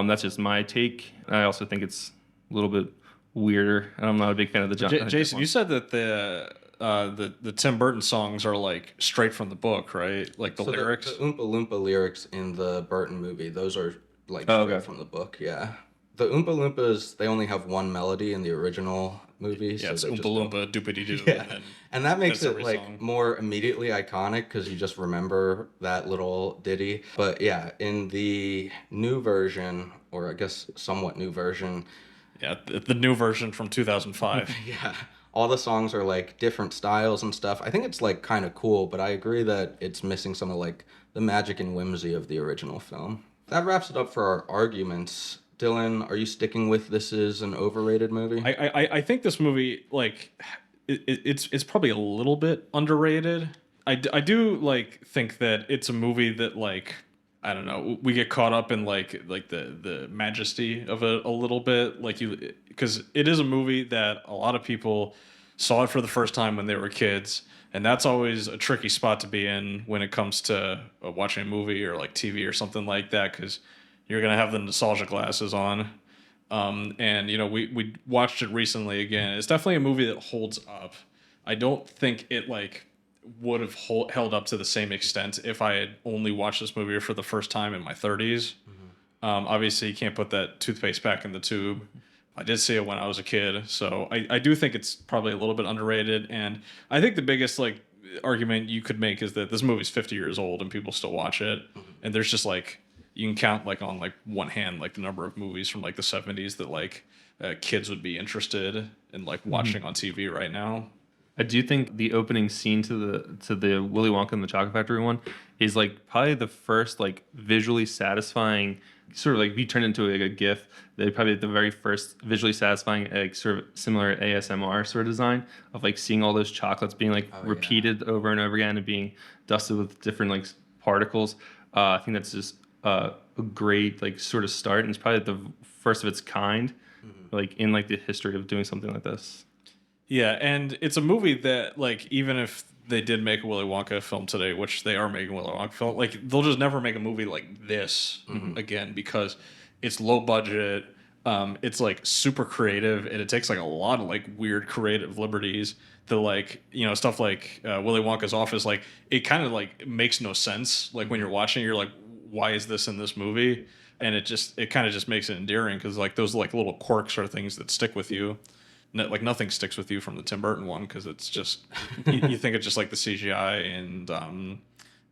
That's just my take. I also think it's a little bit weirder, and I'm not a big fan of the John. Jason, you said that the Tim Burton songs are like straight from the book, right? Like the lyrics. The Oompa Loompa lyrics in the Burton movie, those are like Oh, straight okay. from the book. Yeah. The Oompa Loompas, they only have one melody in the original movie. Yeah, so it's they Oompa just go- Loompa doopity doo. Yeah. And that makes that's it every like song. more immediately iconic because you just remember that little ditty. But yeah, in the new version, or I guess somewhat new version, Yeah, the new version from 2005. yeah, all the songs are like different styles and stuff. I think it's like kind of cool, but I agree that it's missing some of like the magic and whimsy of the original film. That wraps it up for our arguments. Dylan, are you sticking with this is an overrated movie? I think this movie like it's probably a little bit underrated. I do like think that it's a movie that like I don't know, we get caught up in like the majesty of it a little bit, like you, because it is a movie that a lot of people saw it for the first time when they were kids, and that's always a tricky spot to be in when it comes to watching a movie or like TV or something like that, because you're gonna have the nostalgia glasses on. And you know, we watched it recently again. It's definitely a movie that holds up. I don't think it like would have held up to the same extent if I had only watched this movie for the first time in my 30s. Obviously, you can't put that toothpaste back in the tube. I did see it when I was a kid, so I do think it's probably a little bit underrated. And I think the biggest like argument you could make is that this movie's 50 years old and people still watch it. And there's just like you can count like on like one hand like the number of movies from like the 70s that like kids would be interested in like watching on TV right now. I do think the opening scene to the Willy Wonka and the Chocolate Factory one is like probably the first like visually satisfying sort of like if you turn it into like a GIF, they probably the very first visually satisfying like sort of similar ASMR sort of design of like seeing all those chocolates being like repeated over and over again and being dusted with different like particles. I think that's just a great like sort of start, and it's probably the first of its kind, like in like the history of doing something like this. Yeah, and it's a movie that, like, even if they did make a Willy Wonka film today, which they are making a Willy Wonka film, like, they'll just never make a movie like this again because it's low budget, it's, like, super creative, and it takes, like, a lot of, like, weird creative liberties to, like, you know, stuff like Willy Wonka's office, like, it kind of, like, makes no sense. Like, when you're watching, you're like, why is this in this movie? And it kind of just makes it endearing because, like, those, like, little quirks are things that stick with you. Like nothing sticks with you from the Tim Burton one because it's just you think it's just like the CGI and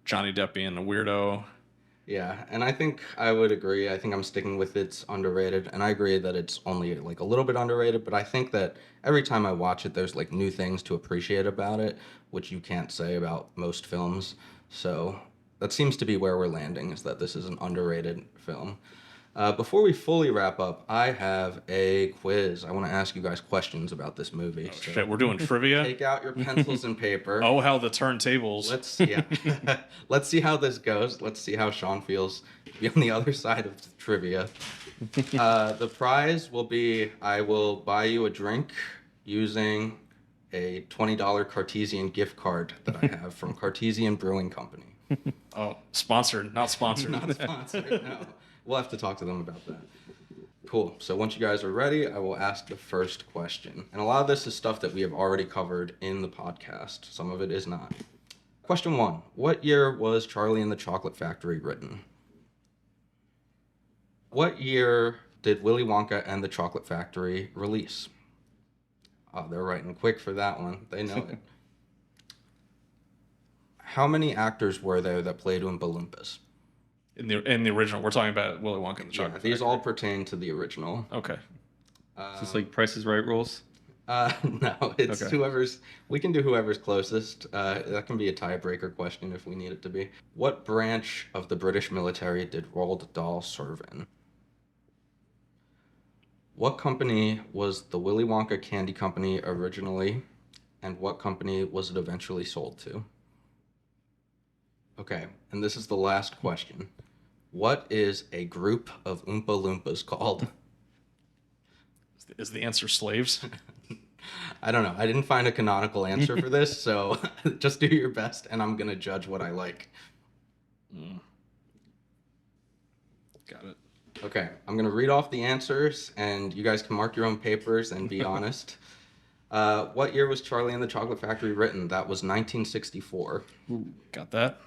Johnny Depp being a weirdo. Yeah, and I think I would agree. I think I'm sticking with it's underrated, and I agree that it's only like a little bit underrated, but I think that every time I watch it, there's like new things to appreciate about it, which you can't say about most films. So that seems to be where we're landing, is that this is an underrated film. Before we fully wrap up, I have a quiz. I want to ask you guys questions about this movie. Oh, shit, we're doing trivia. Take out your pencils and paper. Oh, how the turntables! Let's see how this goes. Let's see how Sean feels to be on the other side of the trivia. The prize will be I will buy you a drink using a $20 Cartesian gift card that I have from Cartesian Brewing Company. Oh, sponsored, not sponsored. Not sponsored, no. We'll have to talk to them about that. Cool. So once you guys are ready, I will ask the first question. And a lot of this is stuff that we have already covered in the podcast. Some of it is not. Question 1. What year was Charlie and the Chocolate Factory written? What year did Willy Wonka and the Chocolate Factory release? Oh, they're writing quick for that one. They know it. How many actors were there that played Oompa Loompas? In the original, we're talking about Willy Wonka and the Chocolate These Factory. all pertain to the original. Okay. Is this like Price is Right rules? No, it's Okay. we can do whoever's closest. That can be a tiebreaker question if we need it to be. What branch of the British military did Roald Dahl serve in? What company was the Willy Wonka Candy Company originally, and what company was it eventually sold to? Okay, and this is the last question. What is a group of Oompa Loompas called? Is the answer slaves? I don't know. I didn't find a canonical answer for this, so just do your best, and I'm going to judge what I like. Got it. Okay, I'm going to read off the answers, and you guys can mark your own papers and be honest. What year was Charlie and the Chocolate Factory written? That was 1964. Got that?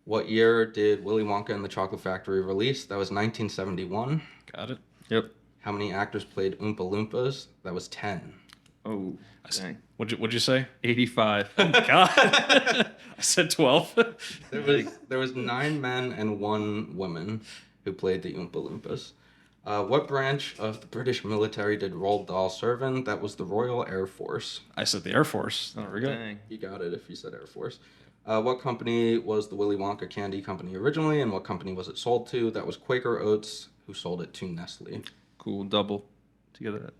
What year did Willy Wonka and the Chocolate Factory release? That was 1971. Got it. Yep. How many actors played Oompa Loompas? That was 10. Oh, dang. What'd you say? 85. God. I said 12. There was 9 men and 1 woman who played the Oompa Loompas. What branch of the British military did Roald Dahl serve in? That was the Royal Air Force. I said the Air Force. There we go. Dang. You got it if you said Air Force. What company was the Willy Wonka candy company originally, and what company was it sold to? That was Quaker Oats, who sold it to Nestle. Cool. Double together.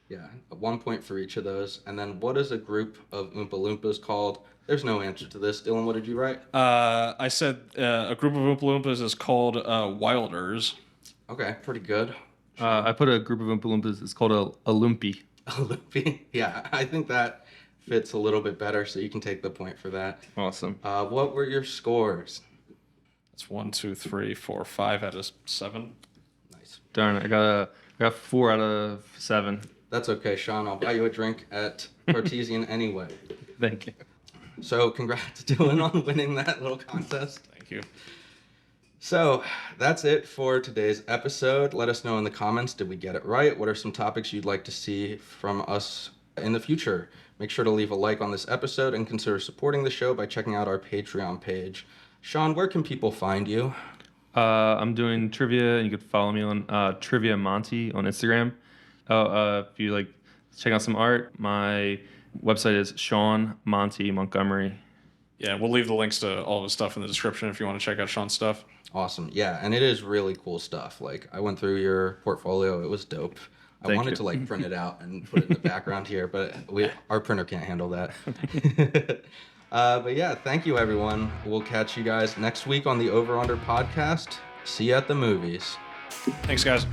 Yeah, 1 point for each of those. And then what is a group of Oompa Loompas called? There's no answer to this. Dylan, what did you write? I said a group of Oompa Loompas is called Wilders. Okay, pretty good. I put a group of Oompa Loompas. It's called a Loopy. Olympian. Yeah, I think that fits a little bit better, so you can take the point for that. Awesome. What were your scores? That's 1, 2, 3, 4, 5 out of 7. Nice. Darn, I got 4 out of 7. That's okay, Sean. I'll buy you a drink at Cartesian anyway. Thank you. So congrats, Dylan, on winning that little contest. Thank you. So that's it for today's episode. Let us know in the comments, did we get it right? What are some topics you'd like to see from us in the future? Make sure to leave a like on this episode and consider supporting the show by checking out our Patreon page. Sean, where can people find you? I'm doing trivia, and you could follow me on Trivia Monty on Instagram. If you like check out some art, my website is Sean Montgomery. Yeah, we'll leave the links to all of his stuff in the description if you want to check out Sean's stuff. Awesome. Yeah, and it is really cool stuff. Like, I went through your portfolio. It was dope. I Thank wanted you. to like print it out and put it in the background here, but our printer can't handle that. But yeah, thank you everyone. We'll catch you guys next week on the Over Under podcast. See you at the movies. Thanks, guys.